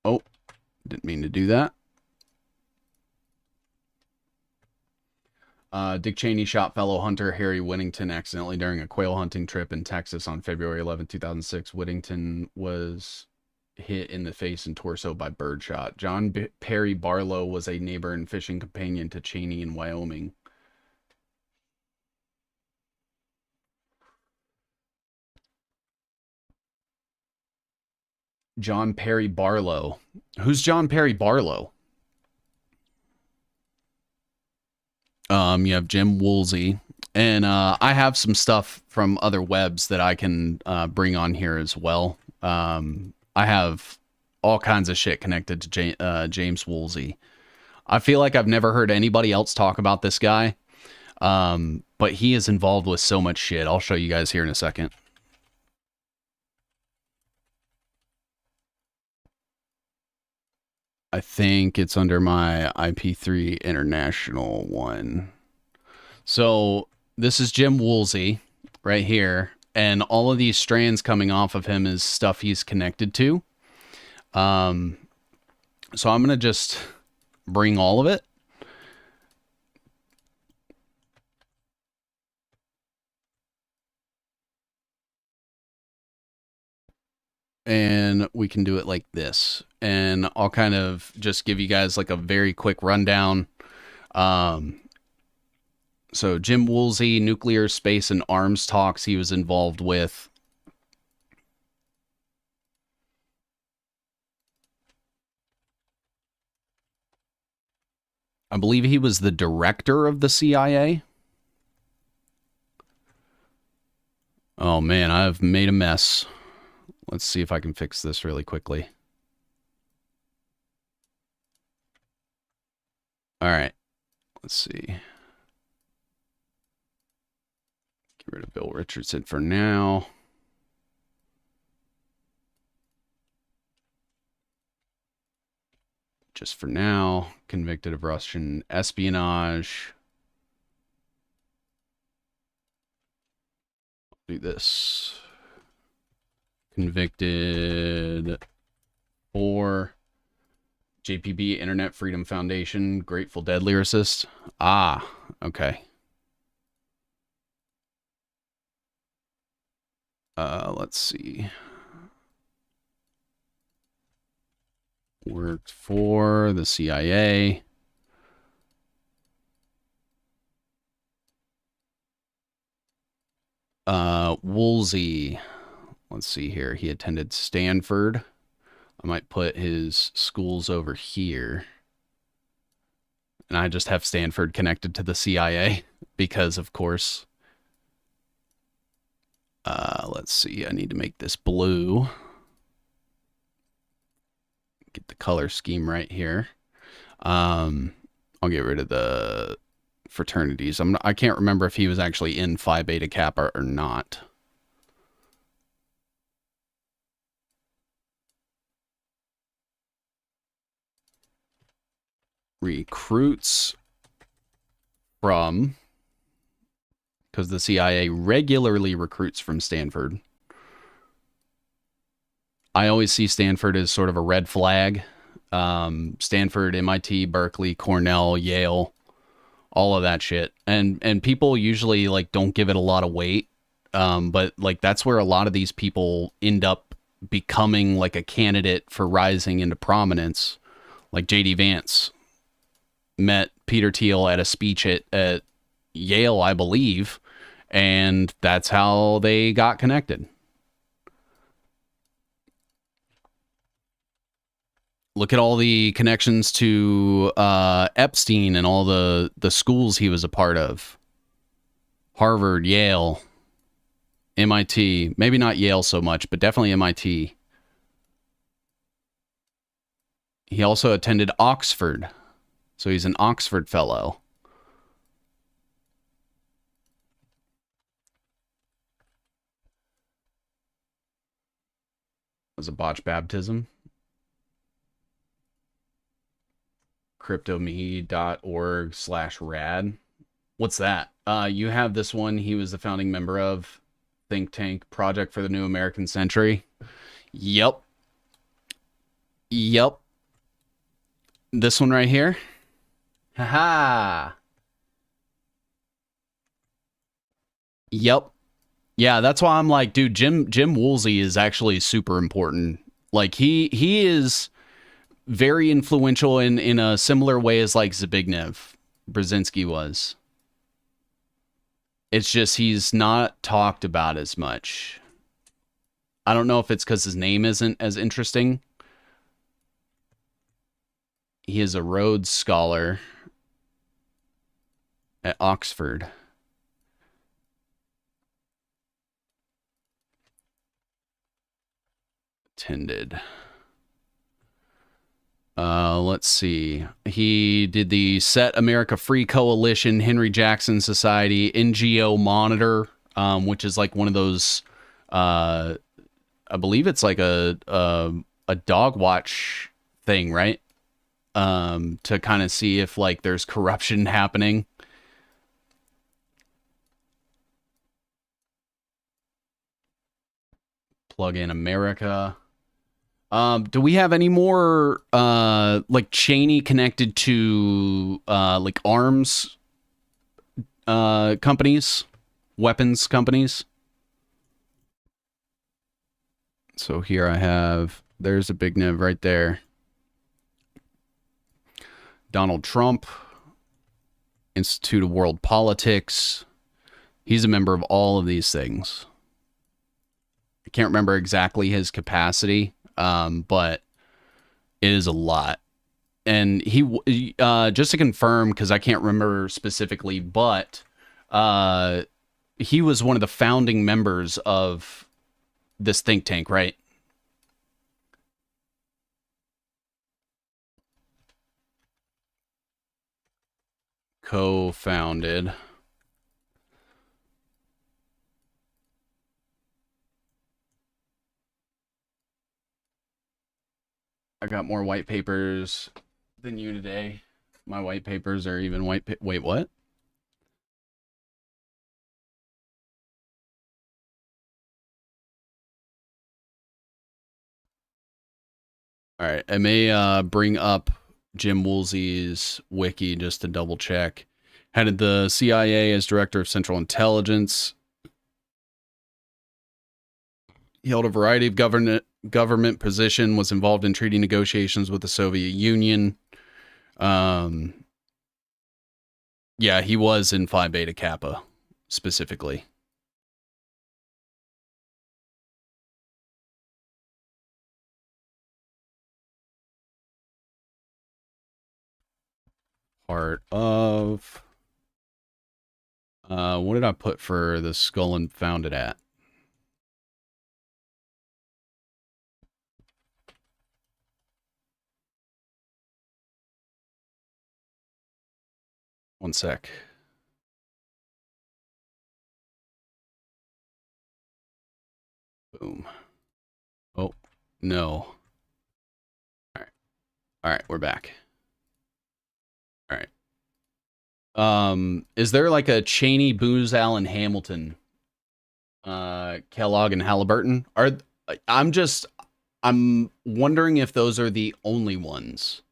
Oh, didn't mean to do that. Dick Cheney shot fellow hunter Harry Whittington accidentally during a quail hunting trip in Texas on February 11, 2006. Whittington was hit in the face and torso by birdshot. John Perry Barlow was a neighbor and fishing companion to Cheney in Wyoming. John Perry Barlow. Who's John Perry Barlow? You have Jim Woolsey, and I have some stuff from other webs that I can bring on here as well. I have all kinds of shit connected to James Woolsey. I feel like I've never heard anybody else talk about this guy. But he is involved with so much shit. I'll show you guys here in a second. I think it's under my IP3 International one. So this is Jim Woolsey right here. And all of these strands coming off of him is stuff he's connected to. So I'm going to just bring all of it. And we can do it like this. And I'll kind of just give you guys like a very quick rundown. So Jim Woolsey, nuclear, space, and arms talks he was involved with. I believe he was the director of the CIA. Oh man, I've made a mess. Let's see if I can fix this really quickly. All right, let's see. Get rid of Bill Richardson for now. Just for now, convicted of Russian espionage. Do this. Convicted for JPB Internet Freedom Foundation, Grateful Dead lyricist. Ah, okay. Let's see. Worked for the CIA. Woolsey. Let's see here. He attended Stanford. I might put his schools over here. And I just have Stanford connected to the CIA because, of course. Let's see. I need to make this blue. Get the color scheme right here. I'll get rid of the fraternities. I can't remember if he was actually in Phi Beta Kappa or not. Recruits from, because the CIA regularly recruits from Stanford. I always see Stanford as sort of a red flag. Stanford, MIT, Berkeley, Cornell, Yale, all of that shit. And people usually like don't give it a lot of weight. But like that's where a lot of these people end up becoming like a candidate for rising into prominence. Like JD Vance met Peter Thiel at a speech at Yale, I believe, and that's how they got connected. Look at all the connections to Epstein and all the schools he was a part of. Harvard, Yale, MIT. Maybe not Yale so much, but definitely MIT. He also attended Oxford. So he's an Oxford fellow. Was a botched baptism. cryptome.org/rad. What's that? You have this one. He was the founding member of think tank Project for the New American Century. Yep. This one right here. Haha. Yep. Yeah, that's why I'm like, dude, Jim Woolsey is actually super important. Like he is very influential in a similar way as like Zbigniew Brzezinski was. It's just he's not talked about as much. I don't know if it's because his name isn't as interesting. He is a Rhodes Scholar at Oxford. Attended. Let's see. He did the Set America Free Coalition, Henry Jackson Society, NGO Monitor, which is like one of those. I believe it's like a dog watch thing, right? To kind of see if like there's corruption happening. Plug in America. Do we have any more like Cheney connected to like arms companies, weapons companies? So here I have, there's a big nev right there. Donald Trump, Institute of World Politics. He's a member of all of these things. I can't remember exactly his capacity, but it is a lot. And he, just to confirm, because I can't remember specifically, but he was one of the founding members of this think tank, right? Co-founded. I got more white papers than you today. My white papers are even white. Wait, what? All right, I may bring up Jim Woolsey's wiki just to double check. Headed the CIA as director of Central Intelligence. He held a variety of government position, was involved in treaty negotiations with the Soviet Union. Yeah, he was in Phi Beta Kappa specifically. Part of what did I put for the Skull and Founded at? One sec. Boom. Oh, no. All right, we're back. All right. Is there like a Cheney, Booz, Allen, Hamilton, Kellogg, and Halliburton? I'm wondering if those are the only ones.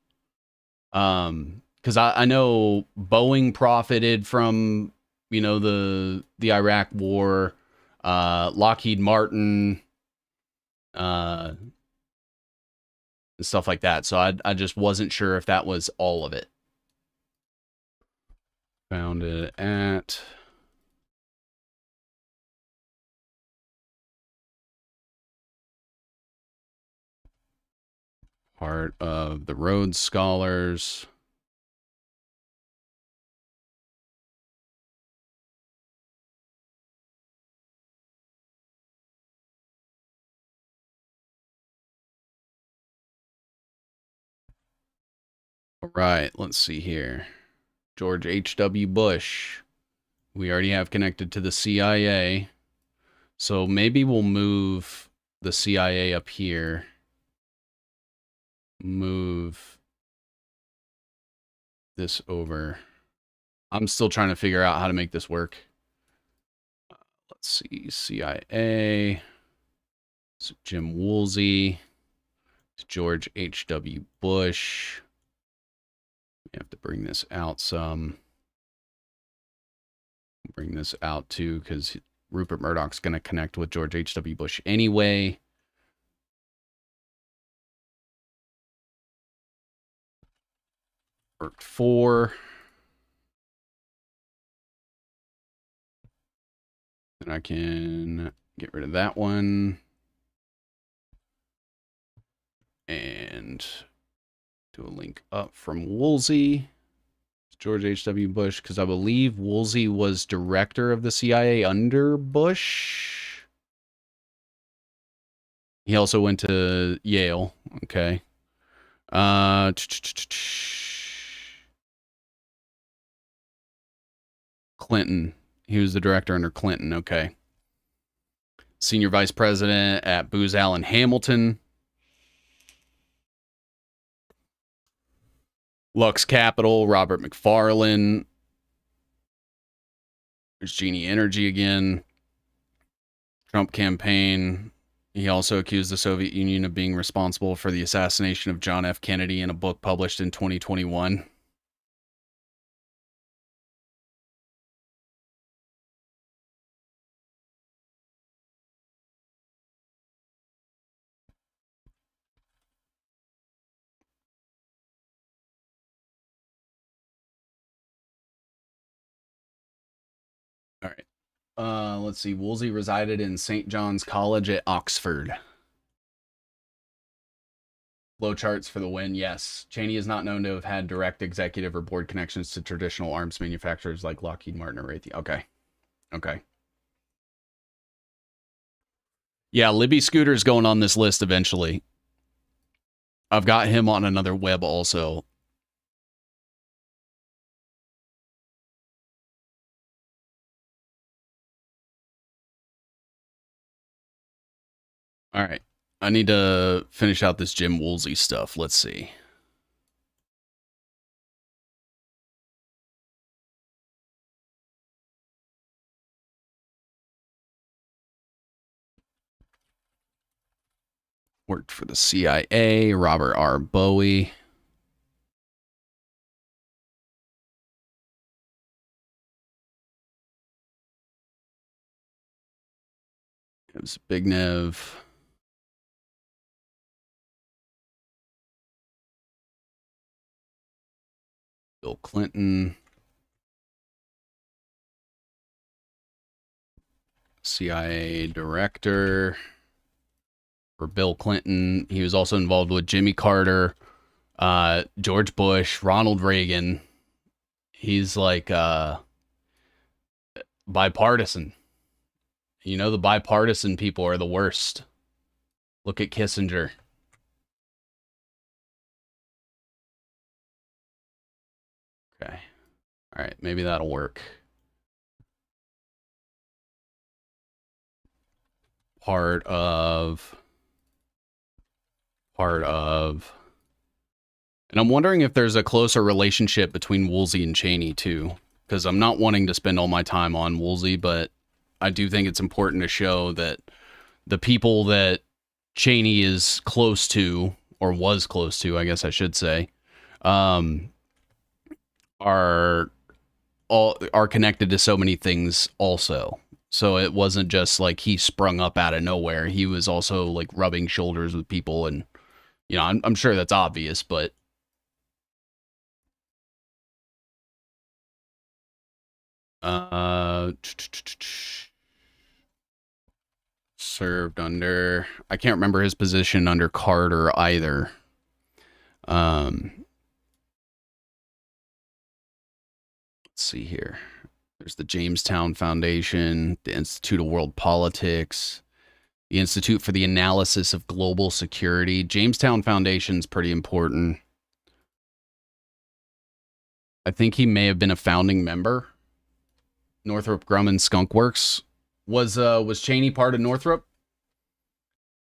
Because I know Boeing profited from the Iraq War, Lockheed Martin, and stuff like that. So I just wasn't sure if that was all of it. Founded at part of the Rhodes Scholars. All right, let's see here. George H.W. Bush. We already have connected to the CIA. So maybe we'll move the CIA up here. Move this over. I'm still trying to figure out how to make this work. Let's see. CIA. So Jim Woolsey. George H.W. Bush. We have to bring this out some. Bring this out too, because Rupert Murdoch's going to connect with George H.W. Bush anyway. Worked 4. And I can get rid of that one. And do a link up from Woolsey. George H.W. Bush, because I believe Woolsey was director of the CIA under Bush. He also went to Yale. Okay. Uh, Clinton. He was the director under Clinton. Okay. Senior vice president at Booz Allen Hamilton. Lux Capital, Robert McFarlane. There's Genie Energy again. Trump campaign. He also accused the Soviet Union of being responsible for the assassination of John F. Kennedy in a book published in 2021. All right. Let's see. Woolsey resided in St. John's College at Oxford. Flowcharts for the win, yes. Cheney is not known to have had direct executive or board connections to traditional arms manufacturers like Lockheed Martin or Raytheon. Okay. Okay. Yeah, Libby Scooter's going on this list eventually. I've got him on another web also. All right. I need to finish out this Jim Woolsey stuff. Let's see. Worked for the CIA, Robert R. Bowie. It was Bignev. Bill Clinton. CIA director for Bill Clinton. He was also involved with Jimmy Carter, George Bush, Ronald Reagan. He's like bipartisan. You know, the bipartisan people are the worst. Look at Kissinger. Okay. All right, maybe that'll work. Part of. And I'm wondering if there's a closer relationship between Woolsey and Cheney, too. Because I'm not wanting to spend all my time on Woolsey, but I do think it's important to show that the people that Cheney is close to, or was close to, I guess I should say, are connected to so many things also. So it wasn't just like he sprung up out of nowhere. He was also like rubbing shoulders with people, and you know, I'm sure that's obvious, but served under, I can't remember his position under Carter either. Let's see here. There's the Jamestown Foundation, the Institute of World Politics, the Institute for the Analysis of Global Security. Jamestown Foundation's pretty important. I think he may have been a founding member. Northrop Grumman Skunk Works. Was Cheney part of Northrop?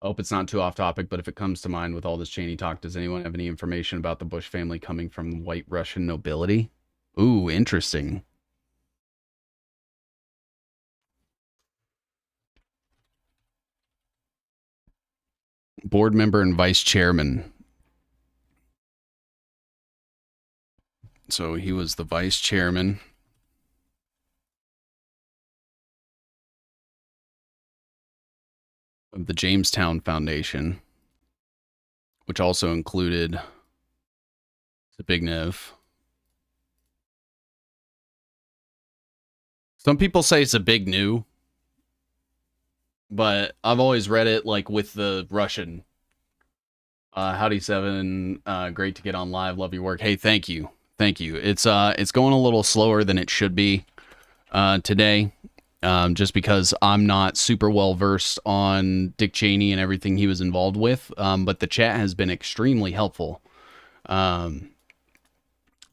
I hope it's not too off topic, but if it comes to mind with all this Cheney talk, does anyone have any information about the Bush family coming from white Russian nobility? Ooh, interesting. Board member and vice chairman. So he was the vice chairman. Of the Jamestown Foundation, which also included Zbigniew. Some people say it's a big new, but I've always read it like with the Russian. Howdy Seven, great to get on live. Love your work. Hey, thank you. It's going a little slower than it should be today. Just because I'm not super well versed on Dick Cheney and everything he was involved with. But the chat has been extremely helpful. Um,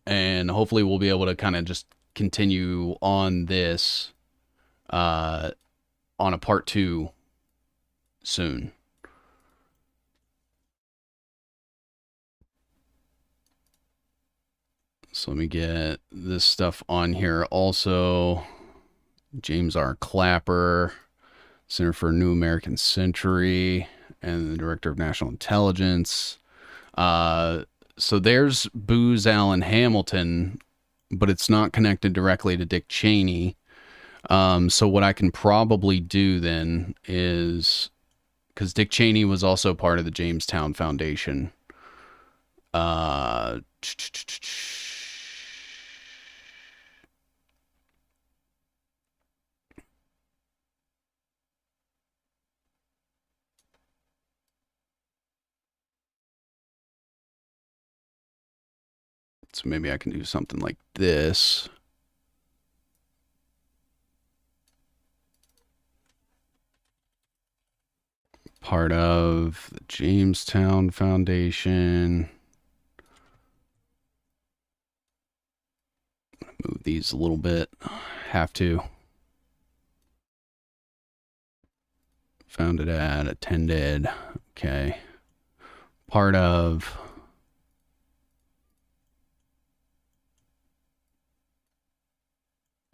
and hopefully we'll be able to kind of just continue on this uh, on a part 2 soon. So let me get this stuff on here. Also, James R. Clapper, Center for a New American Century, and the Director of National Intelligence. So there's Booz Allen Hamilton, but it's not connected directly to Dick Cheney. So what I can probably do then is, because Dick Cheney was also part of the Jamestown Foundation. So maybe I can do something like this. Part of the Jamestown Foundation. Move these a little bit. Have to. Founded at, attended. Okay. Part of.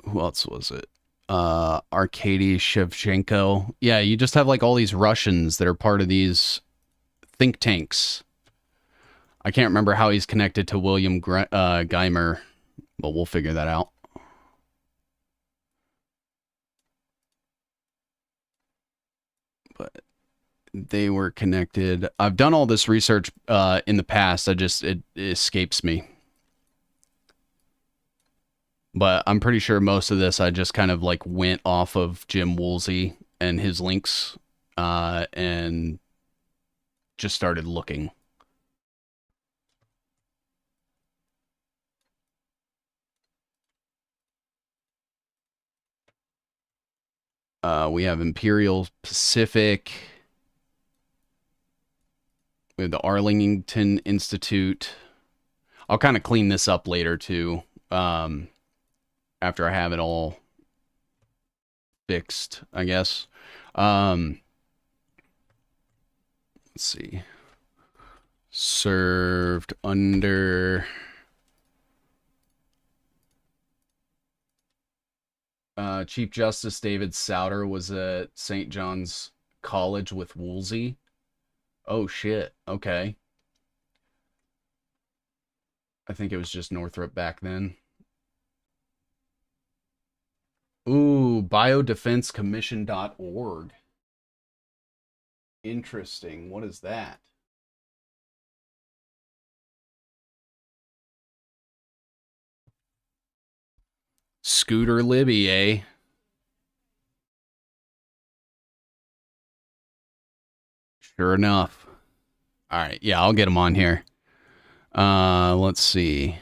Who else was it? Arkady Shevchenko. Yeah, you just have like all these Russians that are part of these think tanks. I can't remember how he's connected to William Geimer, but we'll figure that out. But they were connected. I've done all this research in the past. It escapes me. But I'm pretty sure most of this I just kind of like went off of Jim Woolsey and his links and just started looking. We have Imperial Pacific. We have the Arlington Institute. I'll kind of clean this up later too. After I have it all fixed, I guess. Let's see. Served under Chief Justice David Souter was at St. John's College with Woolsey. Oh shit. Okay. I think it was just Northrop back then. Ooh, biodefensecommission.org. Interesting. What is that? Scooter Libby, eh? Sure enough. All right. Yeah, I'll get him on here. Let's see.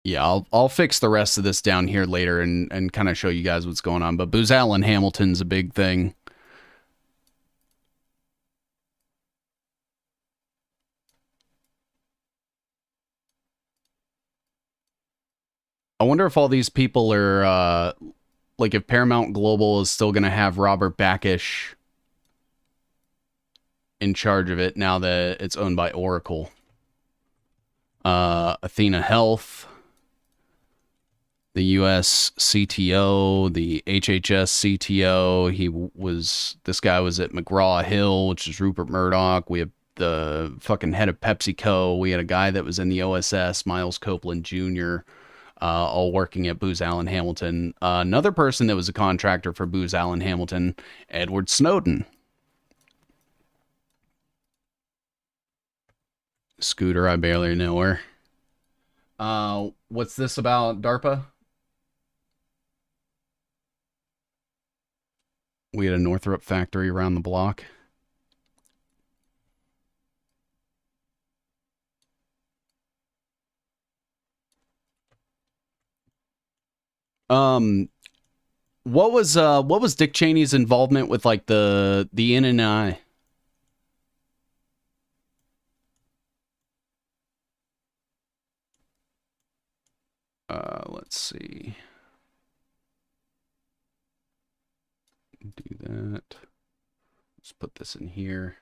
Yeah, I'll fix the rest of this down here later and kind of show you guys what's going on. But Booz Allen Hamilton's a big thing. I wonder if all these people are like if Paramount Global is still going to have Robert Backish in charge of it now that it's owned by Oracle. Athena Health, the US CTO, the HHS CTO. This guy was at McGraw Hill, which is Rupert Murdoch. We have the fucking head of PepsiCo. We had a guy that was in the OSS, Miles Copeland Jr., all working at Booz Allen Hamilton. Another person that was a contractor for Booz Allen Hamilton, Edward Snowden. Scooter, I barely know her. What's this about DARPA? We had a Northrop factory around the block. what was Dick Cheney's involvement with like the NNI? Let's see. Do that. Let's put this in here.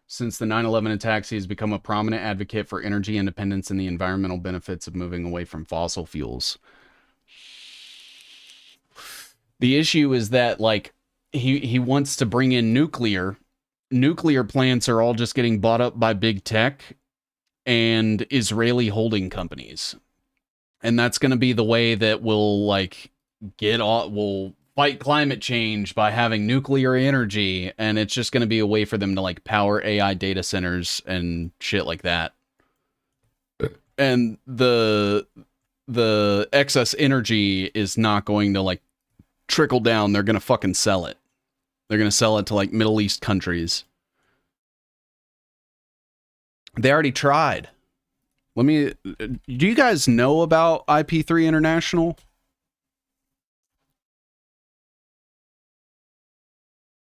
Since the 9/11 attacks, he has become a prominent advocate for energy independence and the environmental benefits of moving away from fossil fuels. The issue is that like he wants to bring in nuclear. Nuclear plants are all just getting bought up by big tech and Israeli holding companies. And that's going to be the way that we'll like we'll fight climate change by having nuclear energy, and it's just going to be a way for them to like power AI data centers and shit like that. And the excess energy is not going to like trickle down. They're going to fucking sell it. They're going to sell it to like Middle East countries. They already tried. Do you guys know about IP3 International?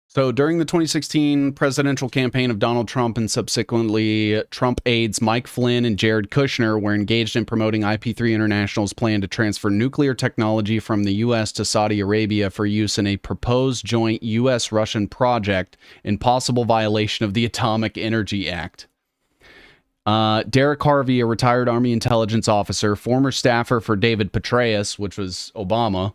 So during the 2016 presidential campaign of Donald Trump and subsequently Trump aides Mike Flynn and Jared Kushner were engaged in promoting IP3 International's plan to transfer nuclear technology from the U.S. to Saudi Arabia for use in a proposed joint U.S.-Russian project in possible violation of the Atomic Energy Act. Derek Harvey, a retired Army intelligence officer, former staffer for David Petraeus, which was Obama,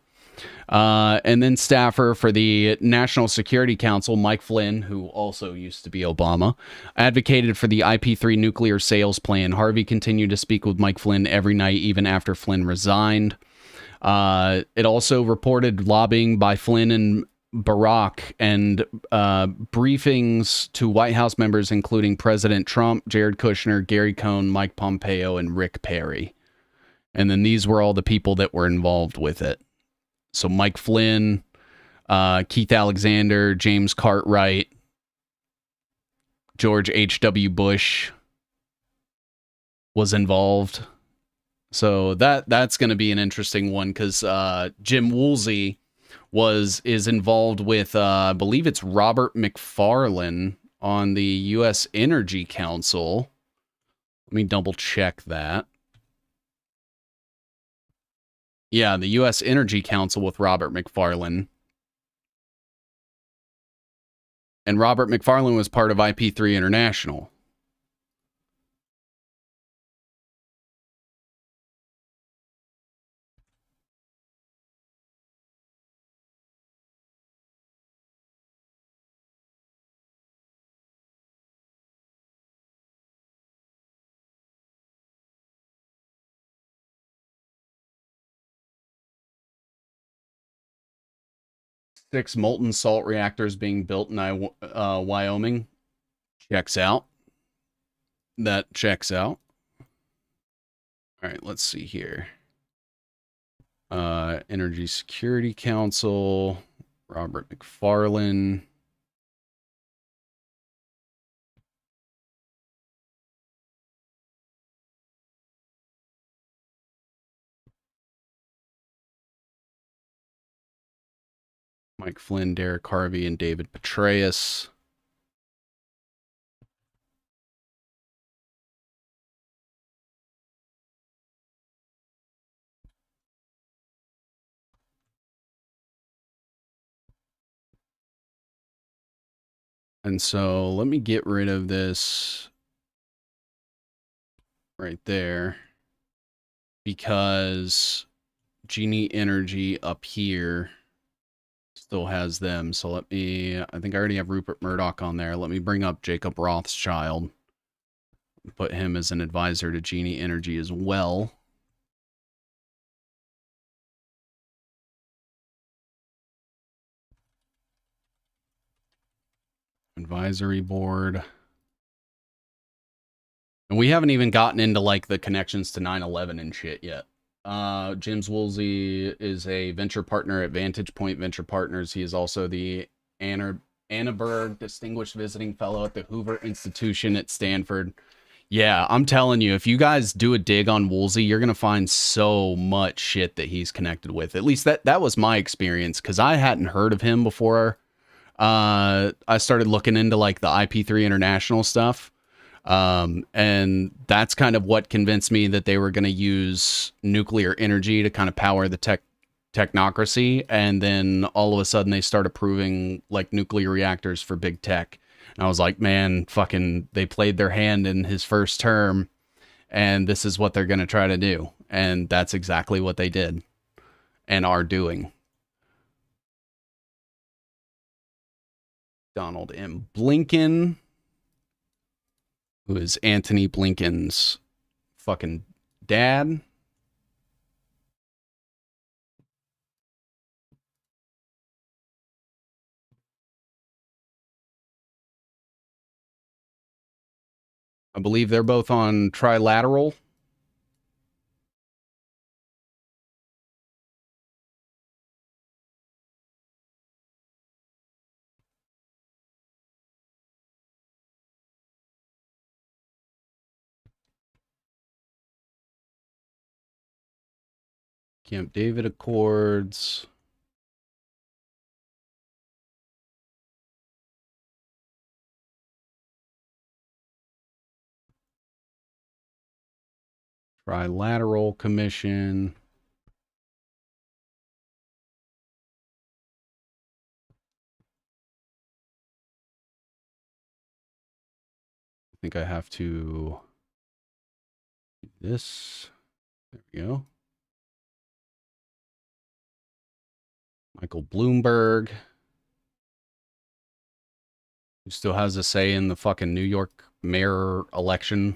and then staffer for the National Security Council, Mike Flynn, who also used to be Obama, advocated for the IP3 nuclear sales plan. Harvey continued to speak with Mike Flynn every night, even after Flynn resigned. It also reported lobbying by Flynn and Barack and briefings to White House members, including President Trump, Jared Kushner, Gary Cohn, Mike Pompeo, and Rick Perry. And then these were all the people that were involved with it. So Mike Flynn, Keith Alexander, James Cartwright, George H.W. Bush was involved. So that's going to be an interesting one because Jim Woolsey is involved with, I believe it's Robert McFarlane on the U.S. Energy Council. Let me double check that. Yeah, the U.S. Energy Council with Robert McFarlane. And Robert McFarlane was part of IP3 International. Six molten salt reactors being built in Wyoming. Checks out. That checks out. All right, let's see here. Energy Security Council, Robert McFarlane. Mike Flynn, Derek Harvey, and David Petraeus. And so let me get rid of this right there because Genie Energy up here still has them. So I think I already have Rupert Murdoch on there. Let me bring up Jacob Rothschild. Put him as an advisor to Genie Energy as well. Advisory board. And we haven't even gotten into like the connections to 9/11 and shit yet. James Woolsey is a venture partner at Vantage Point Venture Partners. He is also the Anna Berg Distinguished Visiting Fellow at the Hoover Institution at Stanford. Yeah, I'm telling you, if you guys do a dig on Woolsey, you're gonna find so much shit that he's connected with. At least that was my experience, because I hadn't heard of him before. I started looking into like the IP3 International stuff. And that's kind of what convinced me that they were going to use nuclear energy to kind of power the technocracy. And then all of a sudden they start approving like nuclear reactors for big tech. And I was like, man, fucking, they played their hand in his first term, and this is what they're going to try to do. And that's exactly what they did and are doing. Donald M. Blinken, who is Antony Blinken's fucking dad. I believe they're both on Trilateral. Camp David Accords. Trilateral Commission. I think I have to do this. There we go. Michael Bloomberg, who still has a say in the fucking New York mayor election.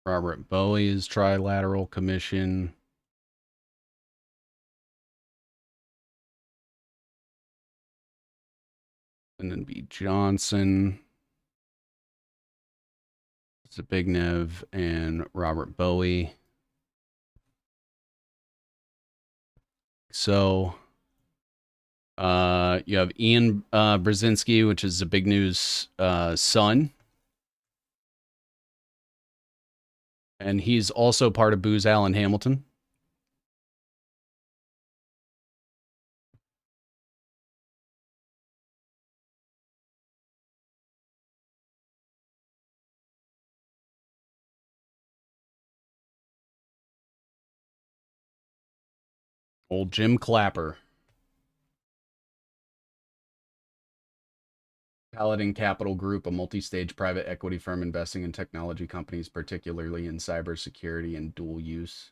Robert Bowie's Trilateral Commission. Lyndon B. Johnson, Zbigniew, and Robert Bowie. So, you have Ian Brzezinski, which is Zbignew's son. And he's also part of Booz Allen Hamilton. Old Jim Clapper. Paladin Capital Group, a multi-stage private equity firm investing in technology companies, particularly in cybersecurity and dual use.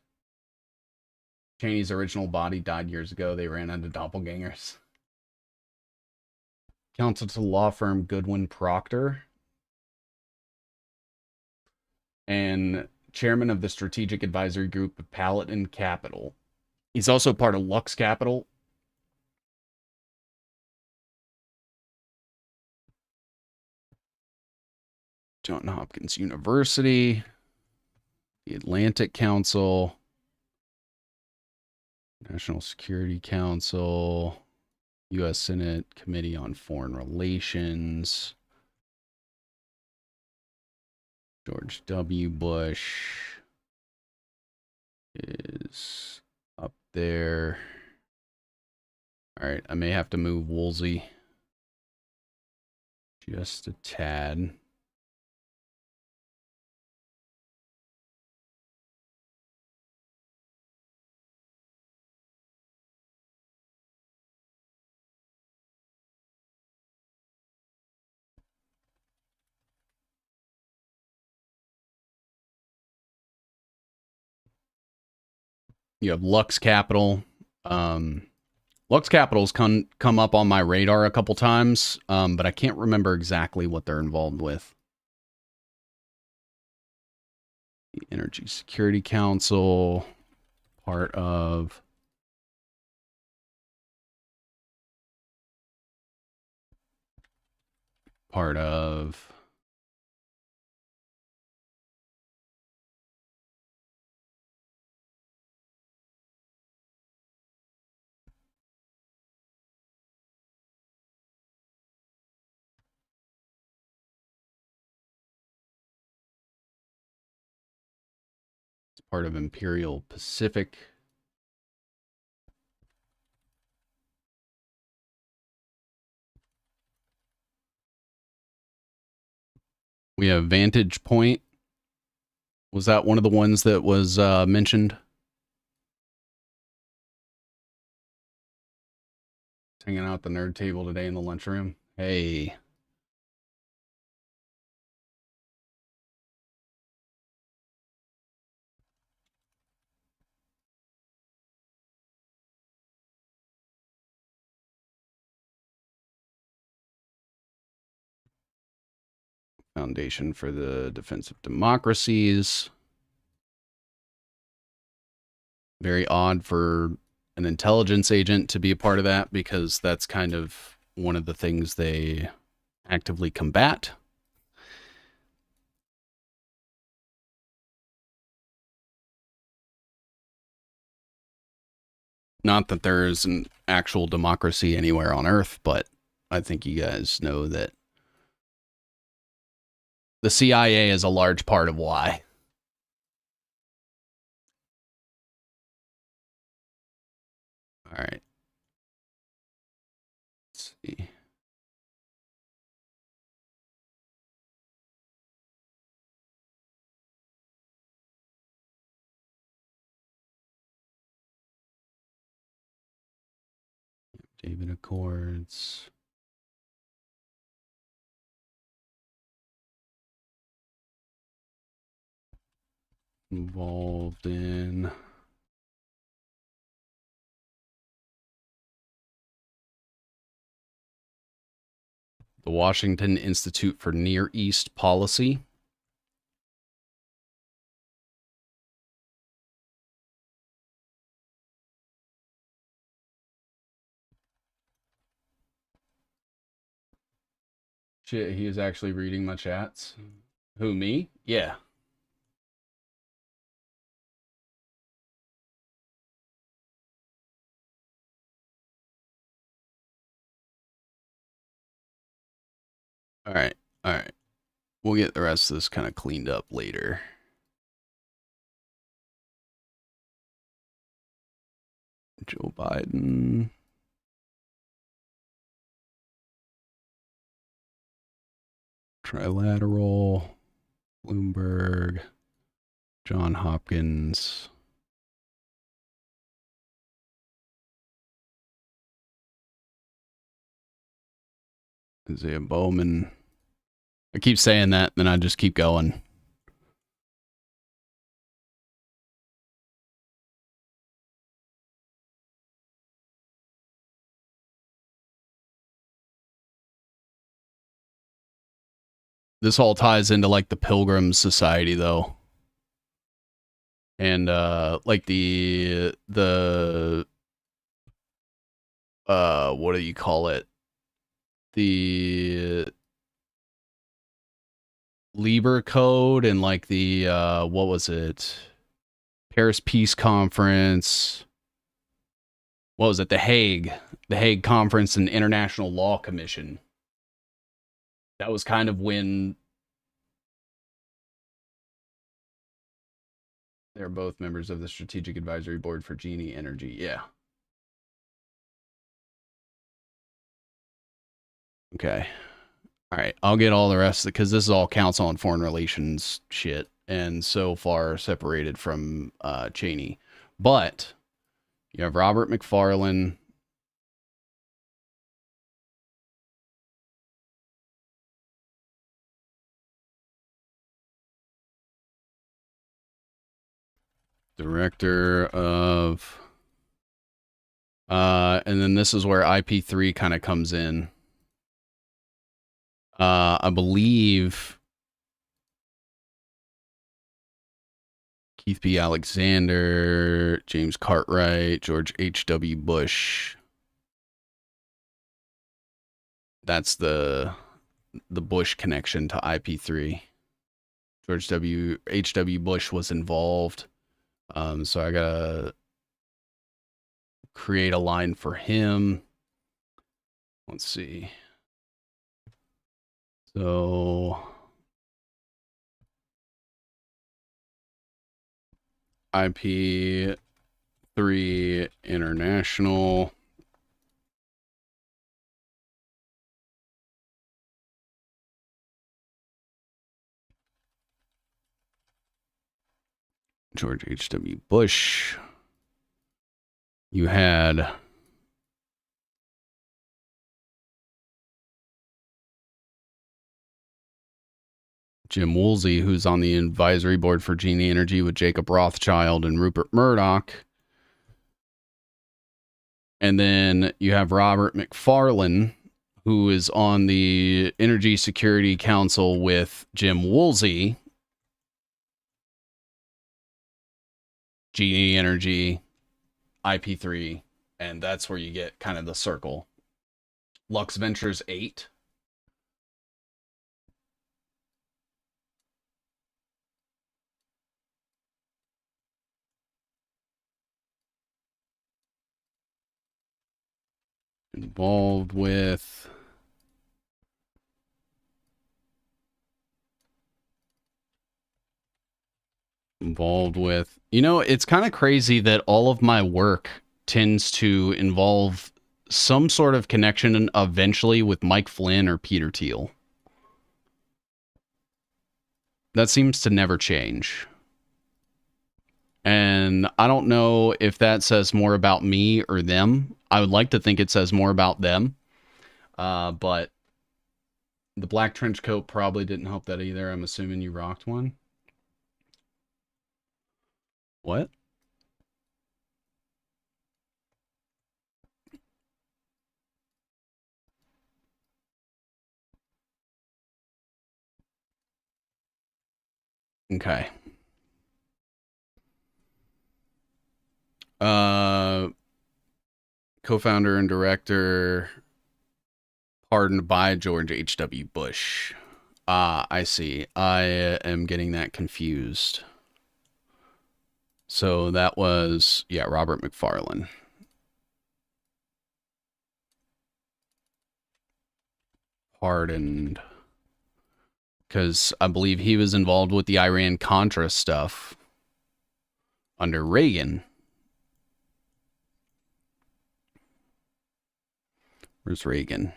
Cheney's original body died years ago. They ran into doppelgangers. Counsel to law firm Goodwin Procter. And chairman of the strategic advisory group of Paladin Capital. He's also part of Lux Capital. Johns Hopkins University. The Atlantic Council. National Security Council. U.S. Senate Committee on Foreign Relations. George W. Bush is up there. All right, I may have to move Woolsey just a tad. You have Lux Capital. Lux Capital's come up on my radar a couple times, but I can't remember exactly what they're involved with. The Energy Security Council, part of part of Imperial Pacific. We have Vantage Point. Was that one of the ones that was mentioned? Hanging out at the nerd table today in the lunchroom. Hey. Foundation for the Defense of Democracies. Very odd for an intelligence agent to be a part of that, because that's kind of one of the things they actively combat. Not that there is an actual democracy anywhere on Earth, but I think you guys know that the CIA is a large part of why. All right. Let's see. David Accords. Involved in the Washington Institute for Near East Policy. Shit, he is actually reading my chats. Who, me? Yeah. All right. All right. We'll get the rest of this kind of cleaned up later. Joe Biden. Trilateral. Bloomberg. John Hopkins. Isaiah Bowman. I keep saying that, then I just keep going. This all ties into like the Pilgrim Society, though. And like the what do you call it? The Lieber Code, and like the what was it? Paris Peace Conference. What was it? The Hague Conference and International Law Commission. That was kind of when they're both members of the Strategic Advisory Board for Cheney Energy. Yeah. Okay. All right. I'll get all the rest because this is all Council on Foreign Relations shit, and so far separated from Cheney. But you have Robert McFarlane. Director of and then this is where IP3 kind of comes in. I believe Keith B. Alexander, James Cartwright, George H.W. Bush. That's the Bush connection to IP3. George H.W. Bush was involved. So I gotta create a line for him. Let's see. So IP3 International. George H.W. Bush. You had Jim Woolsey, who's on the advisory board for Cheney Energy with Jacob Rothschild and Rupert Murdoch. And then you have Robert McFarlane, who is on the Energy Security Council with Jim Woolsey, Cheney Energy, IP3, and that's where you get kind of the circle. Lux Ventures 8. Involved with you know, it's kind of crazy that all of my work tends to involve some sort of connection eventually with Mike Flynn or Peter Thiel. That seems to never change. And I don't know if that says more about me or them. I would like to think it says more about them. But the black trench coat probably didn't help that either. I'm assuming you rocked one. What? Okay. Co-founder and director, pardoned by George H.W. Bush. I see. I am getting that confused. So that was, yeah, Robert McFarlane. Pardoned. Because I believe he was involved with the Iran-Contra stuff under Reagan. Where's Reagan?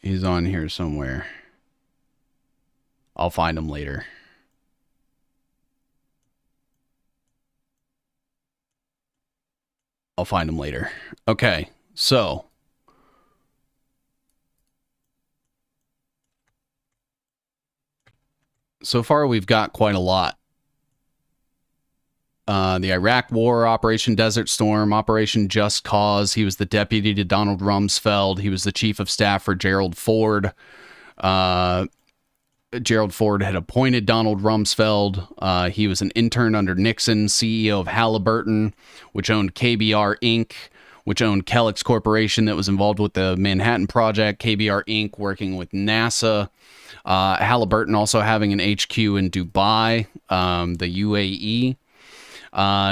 He's on here somewhere. I'll find him later. I'll find him later. Okay, so far we've got quite a lot. The Iraq War, Operation Desert Storm, Operation Just Cause. He was the deputy to Donald Rumsfeld. He was the chief of staff for Gerald Ford. Gerald Ford had appointed Donald Rumsfeld. He was an intern under Nixon, CEO of Halliburton, which owned KBR Inc., which owned Kellex Corporation that was involved with the Manhattan Project, KBR Inc. working with NASA. Halliburton also having an HQ in Dubai, the UAE.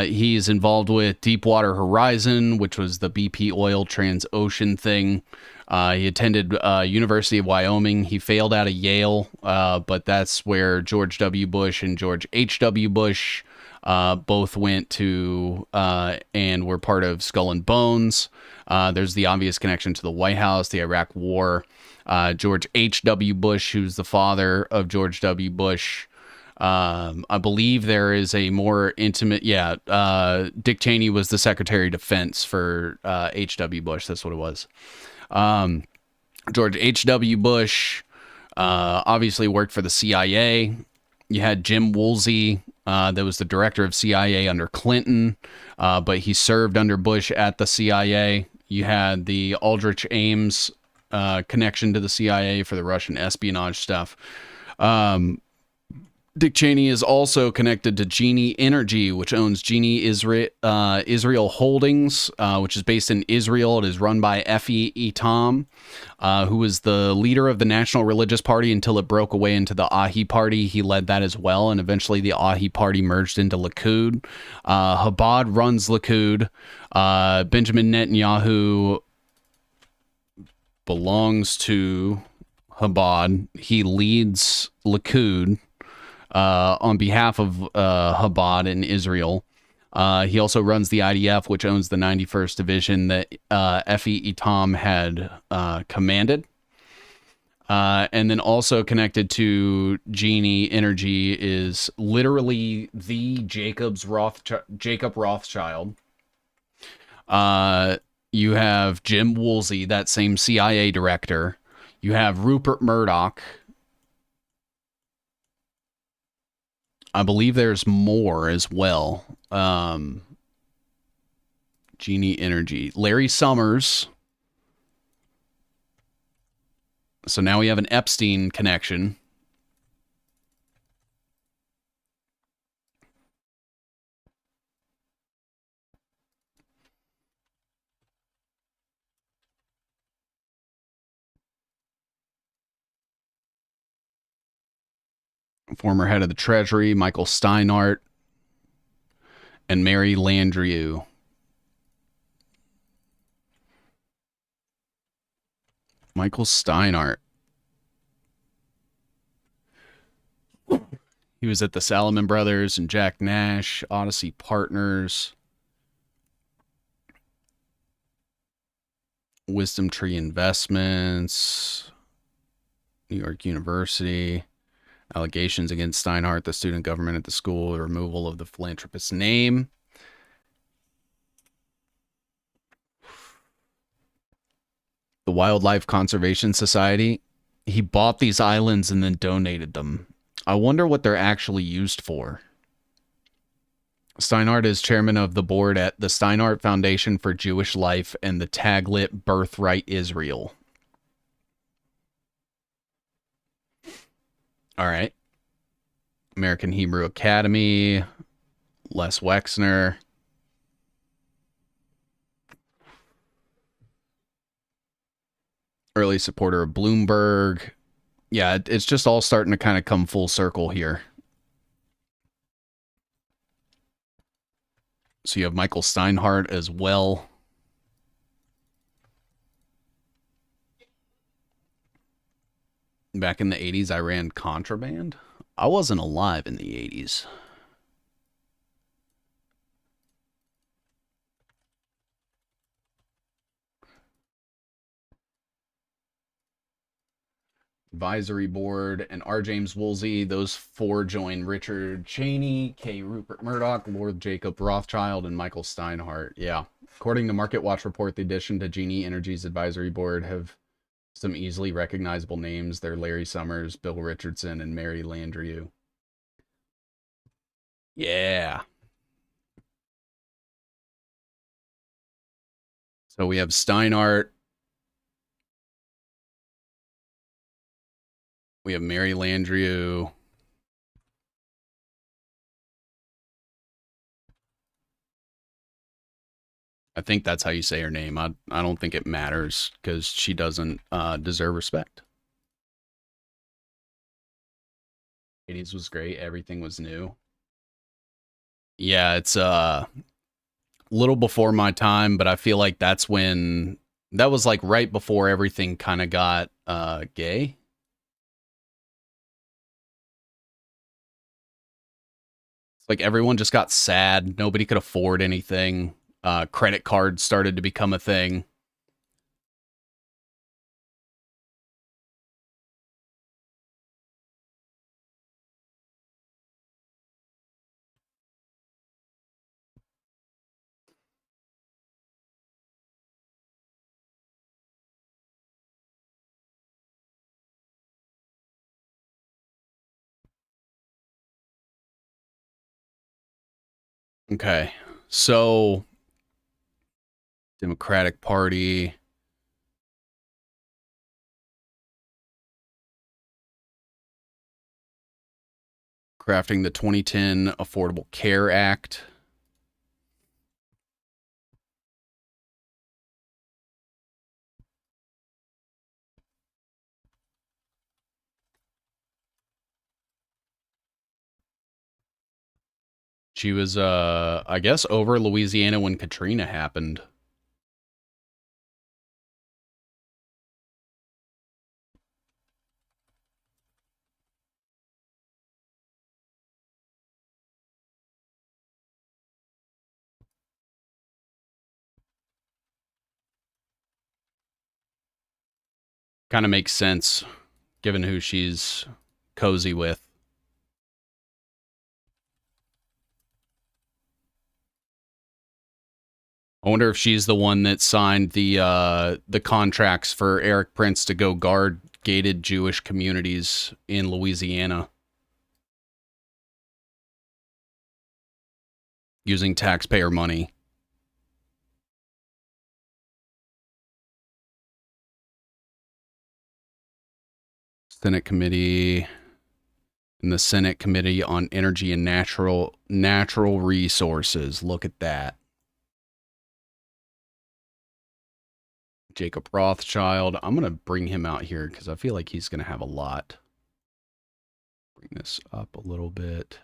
He's involved with Deepwater Horizon, which was the BP oil Transocean thing. He attended University of Wyoming. He failed out of Yale, but that's where George W. Bush and George H.W. Bush both went to and were part of Skull and Bones. There's the obvious connection to the White House, the Iraq War. George H.W. Bush, who's the father of George W. Bush. I believe there is a more intimate, Dick Cheney was the Secretary of Defense for H.W. Bush. That's what it was. George H.W. Bush obviously worked for the CIA. You had Jim Woolsey, that was the director of CIA under Clinton, but he served under Bush at the CIA. You had the Aldrich Ames connection to the CIA for the Russian espionage stuff. Dick Cheney is also connected to Cheney Energy, which owns Cheney Israel Holdings, which is based in Israel. It is run by Effie Etam, who was the leader of the National Religious Party until it broke away into the Ahi Party. He led that as well, and eventually the Ahi Party merged into Likud. Chabad runs Likud. Benjamin Netanyahu belongs to Chabad. He leads Likud on behalf of Chabad in Israel. He also runs the IDF, which owns the 91st Division that F.E. Etam had commanded. And then also connected to Cheney Energy is literally the Jacob Rothschild. You have Jim Woolsey, that same CIA director. You have Rupert Murdoch. I believe there's more as well. Cheney Energy. Larry Summers. So now we have an Epstein connection. Former head of the Treasury, Michael Steinhardt, and Mary Landrieu. Michael Steinhardt. He was at the Salomon Brothers and Jack Nash, Odyssey Partners, Wisdom Tree Investments, New York University. Allegations against Steinhardt, the student government at the school, the removal of the philanthropist's name. The Wildlife Conservation Society. He bought these islands and then donated them. I wonder what they're actually used for. Steinhardt is chairman of the board at the Steinhardt Foundation for Jewish Life and the Taglit Birthright Israel. All right. American Hebrew Academy, Les Wexner. Early supporter of Bloomberg. Yeah, it's just all starting to kind of come full circle here. So you have Michael Steinhardt as well. Back in the 80s, I ran contraband. I wasn't alive in the 80s. Advisory board and R. James Woolsey. Those four join Richard Cheney, K. Rupert Murdoch, Lord Jacob Rothschild, and Michael Steinhardt. Yeah. According to Market Watch report, the addition to Cheney Energy's advisory board have some easily recognizable names. They're Larry Summers, Bill Richardson, and Mary Landrieu. Yeah. So we have Steinhardt. We have Mary Landrieu. I think that's how you say her name. I don't think it matters because she doesn't deserve respect. 80s was great. Everything was new. Yeah, it's a little before my time, but I feel like that was like right before everything kind of got gay. It's like everyone just got sad. Nobody could afford anything. Credit cards started to become a thing. Okay, so Democratic Party. Crafting the 2010 Affordable Care Act. She was, I guess, over Louisiana when Katrina happened. Kind of makes sense given who she's cozy with. I wonder if she's the one that signed the contracts for Eric Prince to go guard gated Jewish communities in Louisiana using taxpayer money. Senate Committee and the Senate Committee on Energy and Natural Resources. Look at that. Jacob Rothschild. I'm going to bring him out here because I feel like he's going to have a lot. Bring this up a little bit.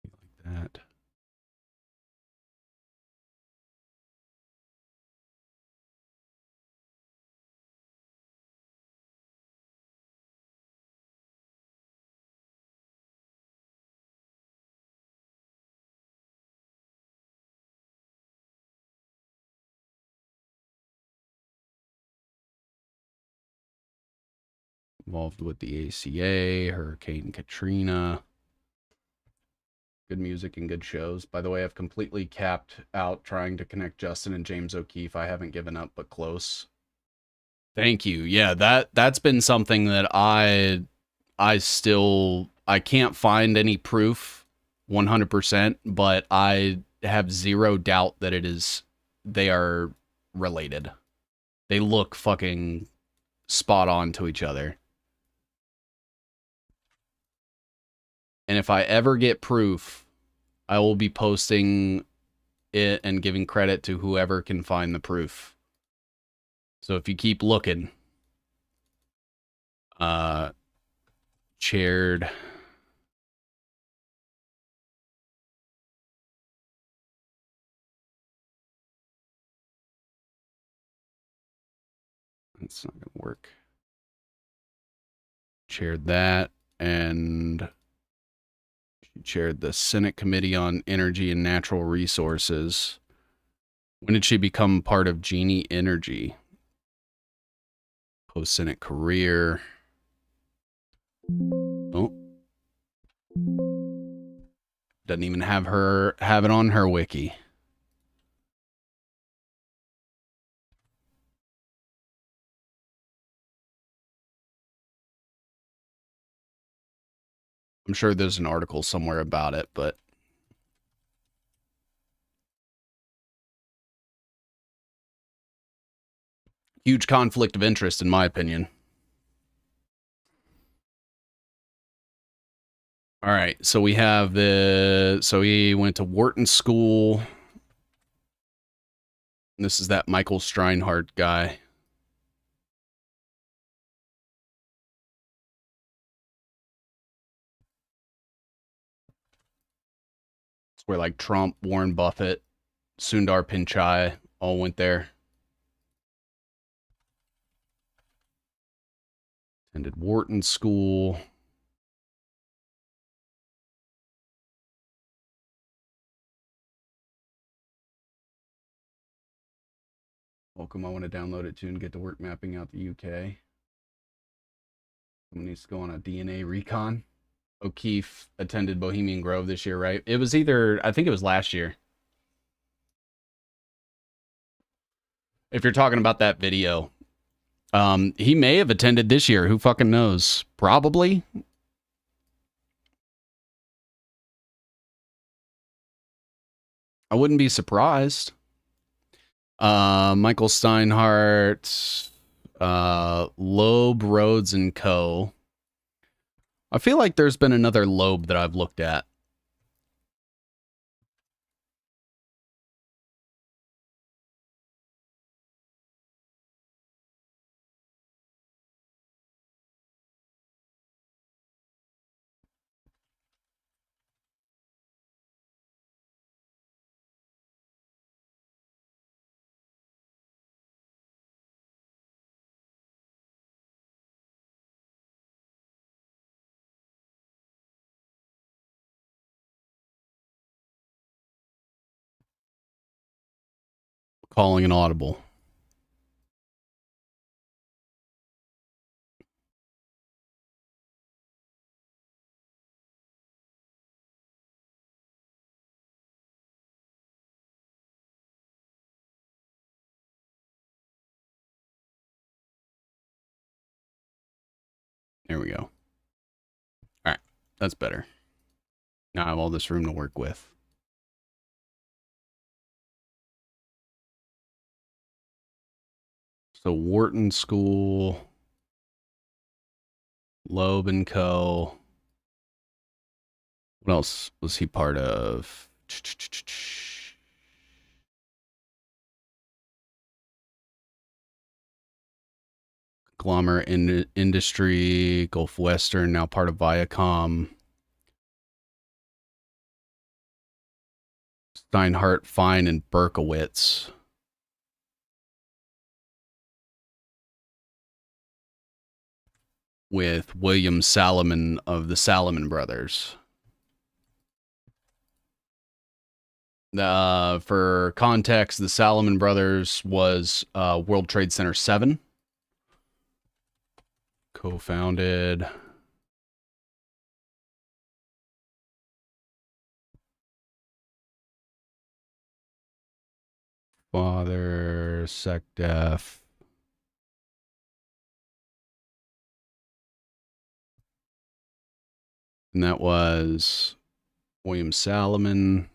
Like that. Involved with the ACA, Hurricane Katrina. Good music and good shows. By the way, I've completely capped out trying to connect Justin and James O'Keefe. I haven't given up, but close. Thank you. Yeah, that's been something that I can't find any proof 100%, but I have zero doubt that they are related. They look fucking spot on to each other. And if I ever get proof, I will be posting it and giving credit to whoever can find the proof. So if you keep looking, chaired. It's not going to work. Chaired that, and she chaired the Senate Committee on Energy and Natural Resources. When did she become part of Genie Energy? Post-Senate career. Oh. Doesn't even have it on her wiki. I'm sure there's an article somewhere about it, but huge conflict of interest in my opinion. All right, so we have so he went to Wharton School. This is that Michael Steinhardt guy. It's where like Trump, Warren Buffett, Sundar Pichai all went there. Attended Wharton School. Welcome. I want to download it too and get to work mapping out the UK. Someone needs to go on a DNA recon. O'Keefe attended Bohemian Grove this year, right? It was I think it was last year. If you're talking about that video, he may have attended this year. Who fucking knows? Probably. I wouldn't be surprised. Michael Steinhardt, Loeb, Rhodes, and Co. I feel like there's been another Loeb that I've looked at. Calling an audible. There we go. All right, that's better. Now I have all this room to work with. So Wharton School, Loeb and Co. What else was he part of? Conglomerate Industry, Gulf Western, now part of Viacom. Steinhardt, Fine, and Berkowitz. With William Salomon of the Salomon Brothers. For context, the Salomon Brothers was World Trade Center 7. Co-founded. Father, SecDef. And that was William Salomon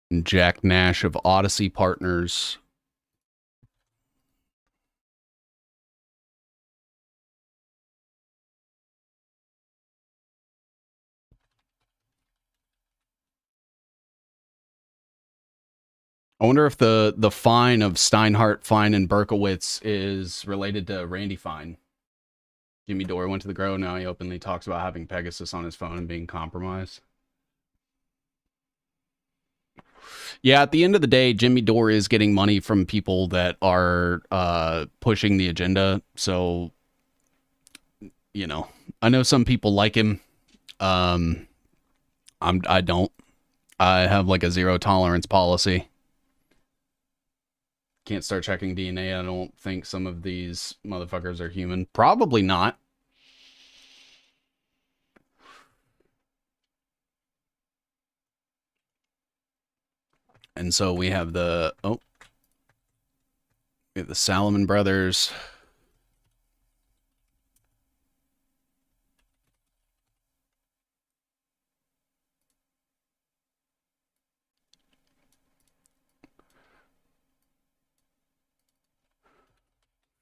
and Jack Nash of Odyssey Partners. I wonder if the Fine of Steinhardt, Fine, and Berkowitz is related to Randy Fine. Jimmy Dore went to the Grove. Now he openly talks about having Pegasus on his phone and being compromised. Yeah, at the end of the day, Jimmy Dore is getting money from people that are pushing the agenda. So, you know, I know some people like him. I don't. I have like a zero tolerance policy. Can't start checking DNA. I don't think some of these motherfuckers are human. Probably not. And so we have the Salomon Brothers.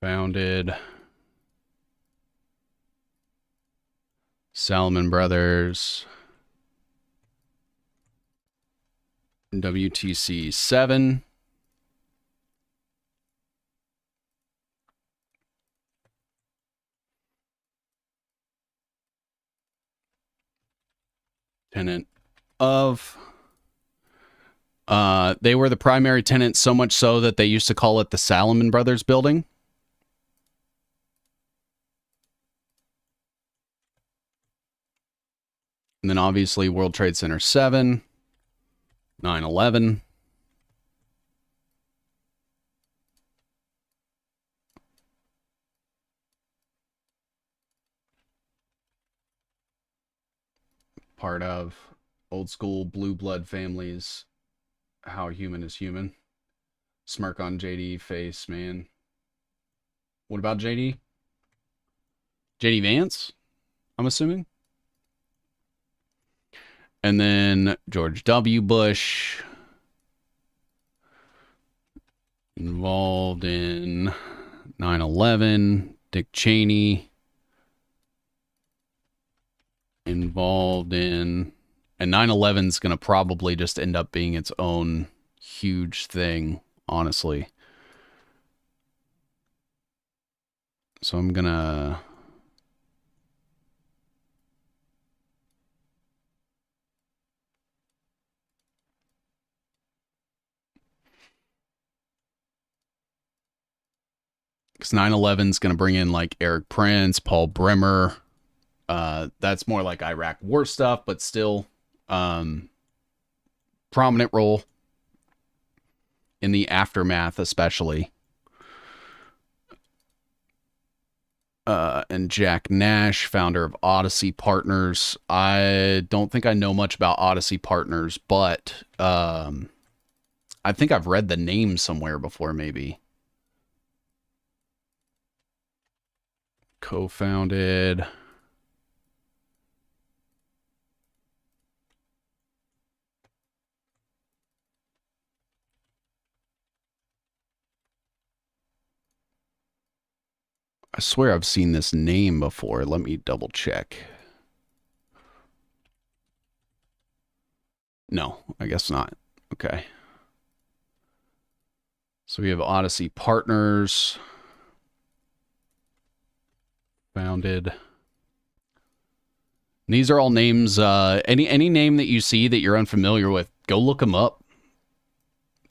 Founded Salomon Brothers. WTC 7. Tenant of. They were the primary tenant, so much so that they used to call it the Salomon Brothers building. And then obviously World Trade Center 7, 9/11. Part of old school blue blood families. How human is human. Smirk on JD face, man. What about JD? JD Vance, I'm assuming. And then George W. Bush. Involved in 9/11. Dick Cheney. Involved in... And 9/11 is going to probably just end up being its own huge thing, honestly. So I'm going to... Because 9/11 is going to bring in like Eric Prince, Paul Bremer. That's more like Iraq war stuff, but still prominent role in the aftermath, especially. And Jack Nash, founder of Odyssey Partners. I don't think I know much about Odyssey Partners, but I think I've read the name somewhere before, maybe. Co-founded. I swear I've seen this name before. Let me double check. No, I guess not. Okay. So we have Odyssey Partners. Founded. And these are all names. Any name that you see that you're unfamiliar with, go look them up.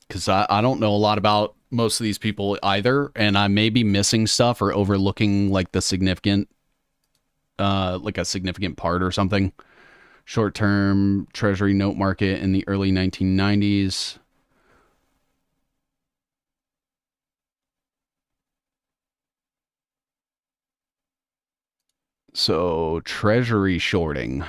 Because I don't know a lot about most of these people either, and I may be missing stuff or overlooking like the significant, like a significant part or something. Short-term treasury note market in the early 1990s. So treasury shorting.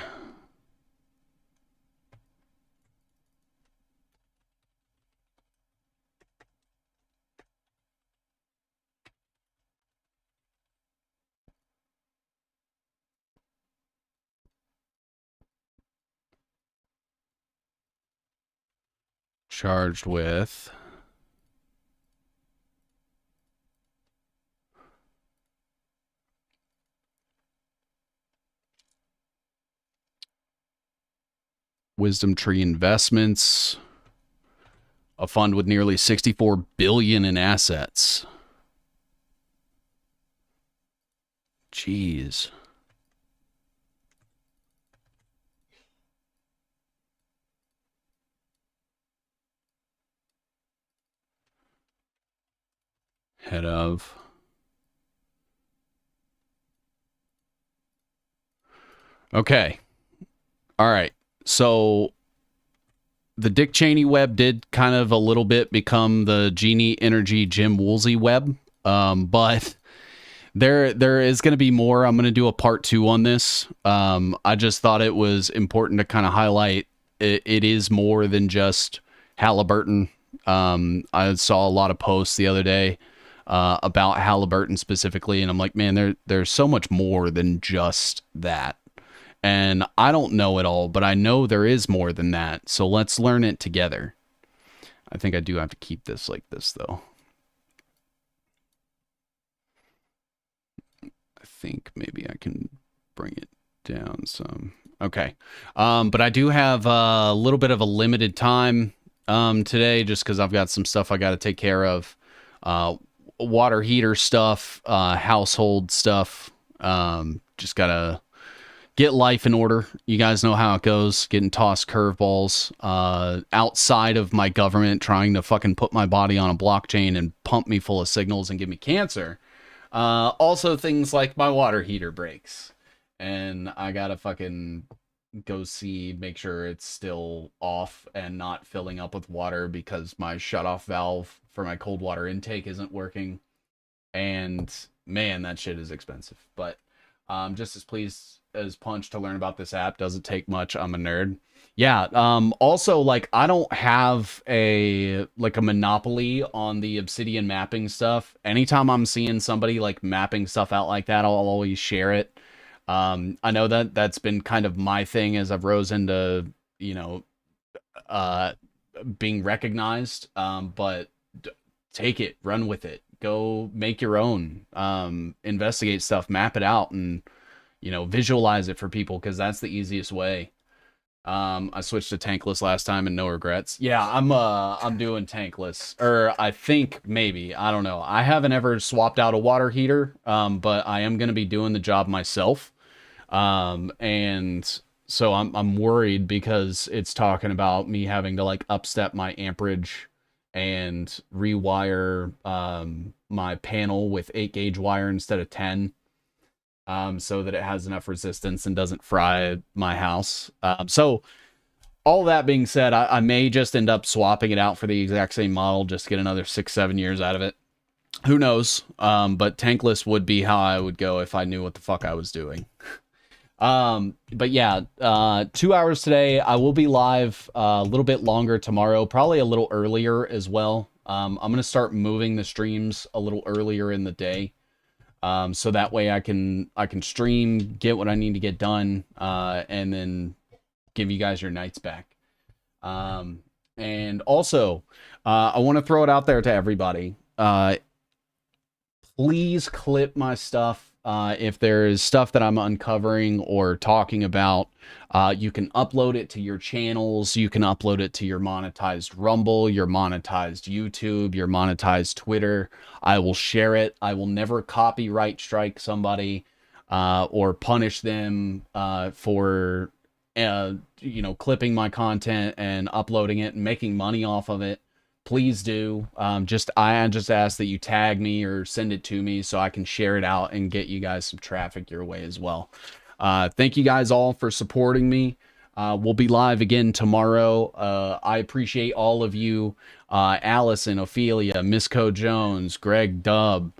Charged with Wisdom Tree Investments, a fund with nearly 64 billion in assets. Jeez. Head of. Okay. All right. So the Dick Cheney web did kind of a little bit become the Genie Energy Jim Woolsey web. But there is going to be more. I'm going to do a part 2 on this. I just thought it was important to kind of highlight it is more than just Halliburton. I saw a lot of posts the other day about Halliburton specifically, and I'm like, man, there's so much more than just that. And I don't know it all, but I know there is more than that. So let's learn it together. I think I do have to keep this like this, though. I think maybe I can bring it down some. Okay. But I do have a little bit of a limited time today just because I've got some stuff I got to take care of. Water heater stuff, household stuff. Just got to get life in order. You guys know how it goes. Getting tossed curveballs outside of my government trying to fucking put my body on a blockchain and pump me full of signals and give me cancer. Also things like my water heater breaks. And I gotta fucking go make sure it's still off and not filling up with water because my shutoff valve for my cold water intake isn't working. And man, that shit is expensive. But just as pleased as punch to learn about this app. Doesn't take much. I'm a nerd. Yeah. Also, like, I don't have a monopoly on the Obsidian mapping stuff. Anytime I'm seeing somebody like mapping stuff out like that, I'll always share it. I know that that's been kind of my thing as I've rose into, being recognized. But take it, run with it, go make your own, investigate stuff, map it out, and visualize it for people because that's the easiest way. I switched to tankless last time and no regrets. Yeah, I'm doing tankless, or I think maybe, I don't know. I haven't ever swapped out a water heater, but I am gonna be doing the job myself. And so I'm worried because it's talking about me having to like upstep my amperage and rewire my panel with 8-gauge wire instead of 10. So that it has enough resistance and doesn't fry my house. So all that being said, I may just end up swapping it out for the exact same model, just to get another 6-7 years out of it. Who knows? But tankless would be how I would go if I knew what the fuck I was doing. But yeah, 2 hours today. I will be live a little bit longer tomorrow, probably a little earlier as well. I'm going to start moving the streams a little earlier in the day. So that way I can stream, get what I need to get done, and then give you guys your nights back. And also, I want to throw it out there to everybody. Please clip my stuff. If there is stuff that I'm uncovering or talking about, you can upload it to your channels. You can upload it to your monetized Rumble, your monetized YouTube, your monetized Twitter. I will share it. I will never copyright strike somebody or punish them for clipping my content and uploading it and making money off of it. Please do. I just ask that you tag me or send it to me so I can share it out and get you guys some traffic your way as well. Thank you guys all for supporting me. We'll be live again tomorrow. I appreciate all of you. Allison, Ophelia, Misco Jones, Greg Dubb.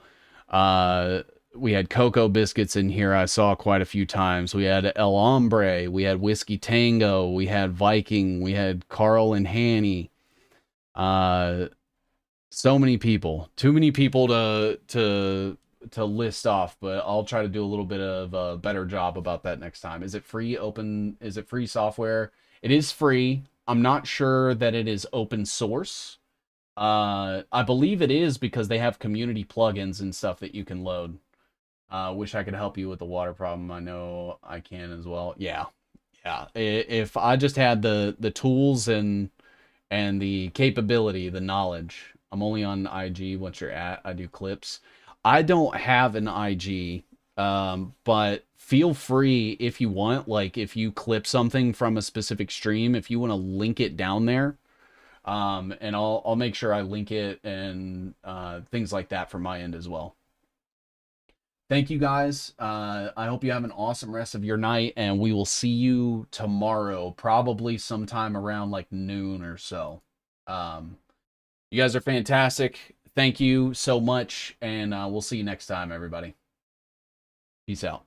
We had Cocoa Biscuits in here. I saw quite a few times. We had El Hombre. We had Whiskey Tango. We had Viking. We had Carl and Hanny. So many people, too many people to list off, but I'll try to do a little bit of a better job about that next time. Is it free software? It is free. I'm not sure that it is open source. I believe it is because they have community plugins and stuff that you can load. Wish I could help you with the water problem. I know I can as well. Yeah. If I just had the tools and the capability, the knowledge. I'm only on IG once you're at. I do clips. I don't have an IG, but feel free if you want. Like if you clip something from a specific stream, if you want to link it down there, and I'll make sure I link it and things like that from my end as well. Thank you guys. I hope you have an awesome rest of your night, and we will see you tomorrow, probably sometime around like noon or so. You guys are fantastic. Thank you so much, and we'll see you next time, everybody. Peace out.